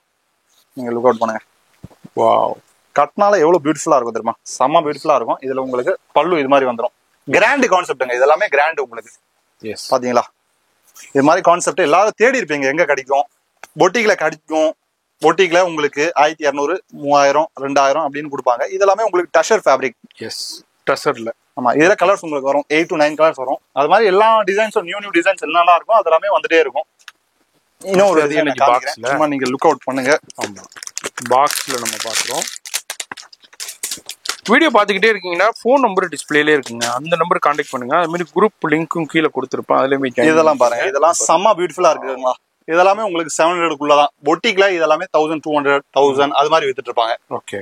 நீங்க லுக் அவுட் பண்ணுங்க. வாவ், கட்னால எவ்வளவு பியூட்டிஃபுல்லா இருக்கும் தெரியுமா, செம பியூட்டிஃபுல்லா இருக்கும். இதுல உங்களுக்கு பல்லு இது மாதிரி வந்துடும். கிராண்ட் கான்செப்ட்ங்க, இது எல்லாமே கிராண்ட் உங்களுக்கு. எஸ், பாத்தீங்களா, இது மாதிரி கான்செப்ட் எல்லாரும் தேடி இருப்பீங்க, எங்க கிடைக்கும், பொட்டிக்ல கிடைக்கும். பொட்டிக்ல உங்களுக்கு 1200, 3000, 2000 அப்படின்னு கொடுப்பாங்க. இதெல்லாமே உங்களுக்கு டஷர் ஃபேப்ரிக். எஸ், டஷர்ல. ஆமா, இதுல கலர்ஸ் உங்களுக்கு வரும், 8 to 9 கலர்ஸ் வரும். அது மாதிரி எல்லா டிசைன்ஸும் நியூ டிசைன்ஸ் என்னெல்லாம் இருக்கும் அது எல்லாமே வந்துட்டே இருக்கும். இன்னொரு சும்மா நீங்க லுக் அவுட் பண்ணுங்க. ஆமா, பாக்ஸ்ல நம்ம பாக்குறோம். வீடியோ பார்த்துக்கிட்டே இருக்கீங்கன்னா ஃபோன் நம்பர் டிஸ்பிளேல இருக்குங்க, அந்த நம்பர் கான்டாக்ட் பண்ணுங்க. அது மாதிரி குரூப் லிங்க்கும் கீழே கொடுத்துருப்பேன், அதுலயுமே இதெல்லாம் பாருங்க. இதெல்லாம் செம்ம பியூட்டிஃபுல்லா இருக்குங்களா. இதெல்லாமே உங்களுக்கு 700க்குள்ளதான். பொட்டிக்ல இதெல்லாமே 1200, 1000 அது மாதிரி வித்துட்டு இருப்பாங்க. ஓகே,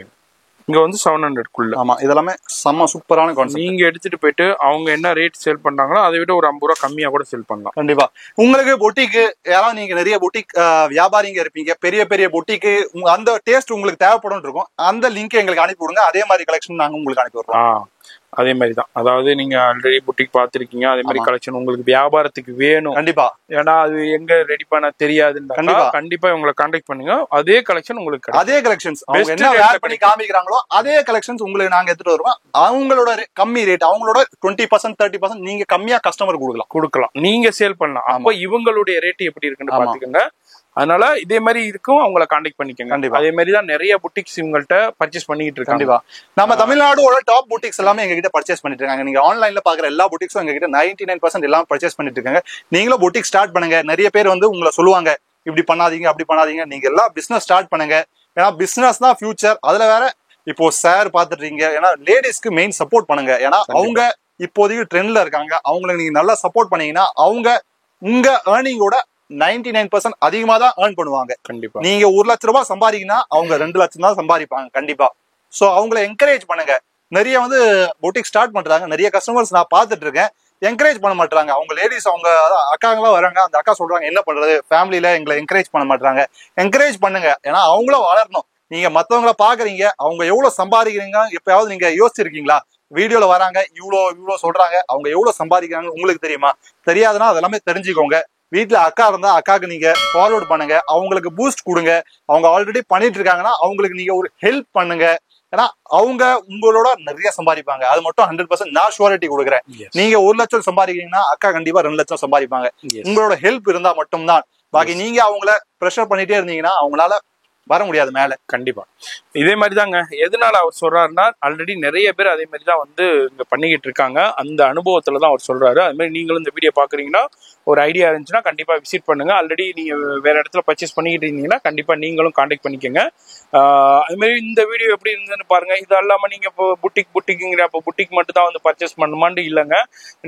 இங்க வந்து 700க்குள்ள. ஆமா, இதெல்லாமே செம்ம சூப்பரான கான்செப்ட். நீங்க எடுத்துட்டு போயிட்டு அவங்க என்ன ரேட் சேல் பண்றாங்களோ அதை விட ஒரு 50 ரூபா கம்மியா கூட சேல் பண்ணலாம். கண்டிப்பா. உங்களுக்கு பொட்டிக்கு யாராவது நீங்க நிறைய பொட்டிக் வியாபாரிங்க இருப்பீங்க, பெரிய பெரிய பொட்டிக்கு அந்த டேஸ்ட் உங்களுக்கு தேவைப்படும் இருக்கும், அந்த லிங்க் எங்களுக்கு அனுப்பி விடுங்க. அதே மாதிரி கலெக்ஷன் நாங்க உங்களுக்கு அனுப்பி விடுறோம். அதே மாதிரி தான், அதாவது நீங்க ஆல்ரெடி புட்டிக் பாத்திருக்கீங்க, அதே மாதிரி கலெக்ஷன் உங்களுக்கு வியாபாரத்துக்கு வேணும். கண்டிப்பா, ஏன்னா அது எங்க ரெடி பண்ண தெரியாதுன்னு கண்டிப்பா உங்களை கான்டாக்ட் பண்ணுங்க. அதே கலெக்ஷன் உங்களுக்கு, அதே கலெக்ஷன்ஸ் அவங்க என்ன வேர் பண்ணி காமிக்கிறாங்களோ அதே கலெக்ஷன்ஸ் உங்களுக்கு நாங்க எடுத்துட்டு வருவோம். அவங்களோட கம்மி ரேட், அவங்களோட 20%, 30% நீங்க கம்மியா கஸ்டமர் கொடுக்கலாம், நீங்க சேல் பண்ணலாம். அப்போ இவங்களுடைய ரேட் எப்படி இருக்குன்னு பாத்துக்கோங்க. அதனால இதே மாதிரி இருக்கும், அவங்களை கான்டாக்ட் பண்ணிக்கோங்க. கண்டிப்பா, அதே மாதிரி தான் நிறைய புட்டிக்ஸ் இவங்கள்ட்ட பர்ச்சேஸ் பண்ணிட்டு இருக்காங்க. கண்டிப்பா, நம்ம தமிழ்நாடோட டாப் புட்டிக்ஸ் எல்லாமே எங்க கிட்ட பர்ச்சேஸ் பண்ணிட்டு இருக்காங்க. நீங்க ஆன்லைன்ல பாக்குற எல்லா புட்டிக்ஸும் எங்க கிட்ட 99% எல்லாம் பர்ச்சேஸ் பண்ணிட்டு இருக்காங்க. நீங்களும் புட்டிக் ஸ்டார்ட் பண்ணுங்க. நிறைய பேர் வந்து உங்களை சொல்லுவாங்க, இப்படி பண்ணாதீங்க, அப்படி பண்ணாதீங்க. நீங்க எல்லாம் பிசினஸ் ஸ்டார்ட் பண்ணுங்க. ஏன்னா பிசினஸ் தான் ஃபியூச்சர். அதுல வேற இப்போ சார் பாத்துட்டீங்க, ஏன்னா லேடிஸ்க்கு மெயின் சப்போர்ட் பண்ணுங்க. ஏன்னா அவங்க இப்போதைக்கு ட்ரெண்ட்ல இருக்காங்க. அவங்களுக்கு நீங்க நல்லா சப்போர்ட் பண்ணீங்கன்னா அவங்க உங்க ஏர்னிங்கோட 99% அதிகமா தான் ஏர்ன் பண்ணுவாங்க. கண்டிப்பா, நீங்க 1 லட்சம் ரூபாய் சம்பாதிக்கீங்கன்னா அவங்க 2 லட்சம் தான் சம்பாதிப்பாங்க. கண்டிப்பா. சோ அவங்களை என்கரேஜ் பண்ணுங்க. நிறைய வந்து பொட்டிக் ஸ்டார்ட் பண்றாங்க, நிறைய கஸ்டமர்ஸ் நான் பாத்துட்டு இருக்கேன், என்கரேஜ் பண்ண மாட்டாங்க. அவங்க லேடிஸ், அவங்க அக்காங்களாம் வராங்க, அந்த அக்கா சொல்றாங்க என்ன பண்றது, ஃபேமிலியில எங்களை என்கரேஜ் பண்ண மாட்டாங்க. என்கரேஜ் பண்ணுங்க, ஏன்னா அவங்களும் வளரணும். நீங்க மத்தவங்கள பாக்குறீங்க, அவங்க எவ்வளவு சம்பாதிக்கிறீங்க எப்பயாவது நீங்க யோசிச்சிருக்கீங்களா? வீடியோல வராங்க, இவ்வளோ சொல்றாங்க, அவங்க எவ்வளவு சம்பாதிக்கிறாங்க உங்களுக்கு தெரியுமா? தெரியாதுன்னா அதெல்லாமே தெரிஞ்சுக்கோங்க. வீட்டுல அக்கா இருந்தா அக்காக்கு நீங்க ஃபார்வர்ட் பண்ணுங்க, அவங்களுக்கு பூஸ்ட் கொடுங்க. அவங்க ஆல்ரெடி பண்ணிட்டு இருக்காங்கன்னா அவங்களுக்கு நீங்க ஒரு ஹெல்ப் பண்ணுங்க. ஏன்னா அவங்க உங்களோட நிறைய சம்பாதிப்பாங்க. அது மட்டும் 100% நான் ஷூரிட்டி கொடுக்குறேன். நீங்க 1 லட்சம் சம்பாதிக்கிறீங்கன்னா அக்கா கண்டிப்பா 2 லட்சம் சம்பாதிப்பாங்க. உங்களோட ஹெல்ப் இருந்தா மட்டும்தான். பாக்கி நீங்க அவங்கள ப்ரெஷர் பண்ணிட்டே இருந்தீங்கன்னா அவங்களால வர முடியாது மேல. கண்டிப்பா இதே மாதிரி தாங்க. எதனால அவர் சொல்றாருன்னா, ஆல்ரெடி நிறைய பேர் அதே மாதிரி தான் வந்து இங்க பண்ணிக்கிட்டு இருக்காங்க. அந்த அனுபவத்துல தான் அவர் சொல்றாரு. அது மாதிரி நீங்களும் இந்த வீடியோ பாக்குறீங்கன்னா, ஒரு ஐடியா இருந்துச்சுன்னா கண்டிப்பா விசிட் பண்ணுங்க. ஆல்ரெடி நீங்க வேற இடத்துல பர்ச்சேஸ் பண்ணிக்கிட்டு இருந்தீங்கன்னா கண்டிப்பா நீங்களும் கான்டாக்ட் பண்ணிக்கோங்க. அது மாதிரி இந்த வீடியோ எப்படி இருந்ததுன்னு பாருங்க. இது இல்லாம நீங்க இப்போ புட்டிக்குங்கிற அப்போ புட்டிக் மட்டும் தான் வந்து பர்ச்சேஸ் பண்ணுமான்னு இல்லைங்க.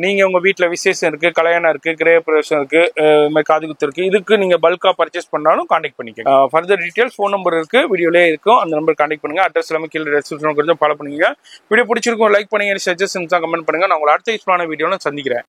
நீங்க உங்க வீட்டுல விசேஷம் இருக்கு, கல்யாணம் இருக்கு, கிரகப்பிரவேசம் இருக்கு, காது குத்து இருக்கு, இதுக்கு நீங்க பல்கா பர்ச்சேஸ் பண்ணாலும் கான்டாக்ட் பண்ணிக்கோங்க. ஃபர்தர் டீடைல்ஸ் ஃபோன் நம்பர் இருக்கு, வீடியோலயே இருக்கும். அந்த நம்பர் கான்டாக்ட் பண்ணுங்க. அட்ரஸ் எல்லாமே கீழே டிஸ்கிரிப்ஷன் கொஞ்சம் ஃபாலோ பண்ணுங்க. வீடியோ பிடிச்சிருக்கும் லைக் பண்ணுங்க, சஜஷன்ஸ் கமெண்ட் பண்ணுங்க. நான் உங்களை அடுத்த யூஸ்ஃபுல்லான வீடியோல சந்திக்கிறேன்.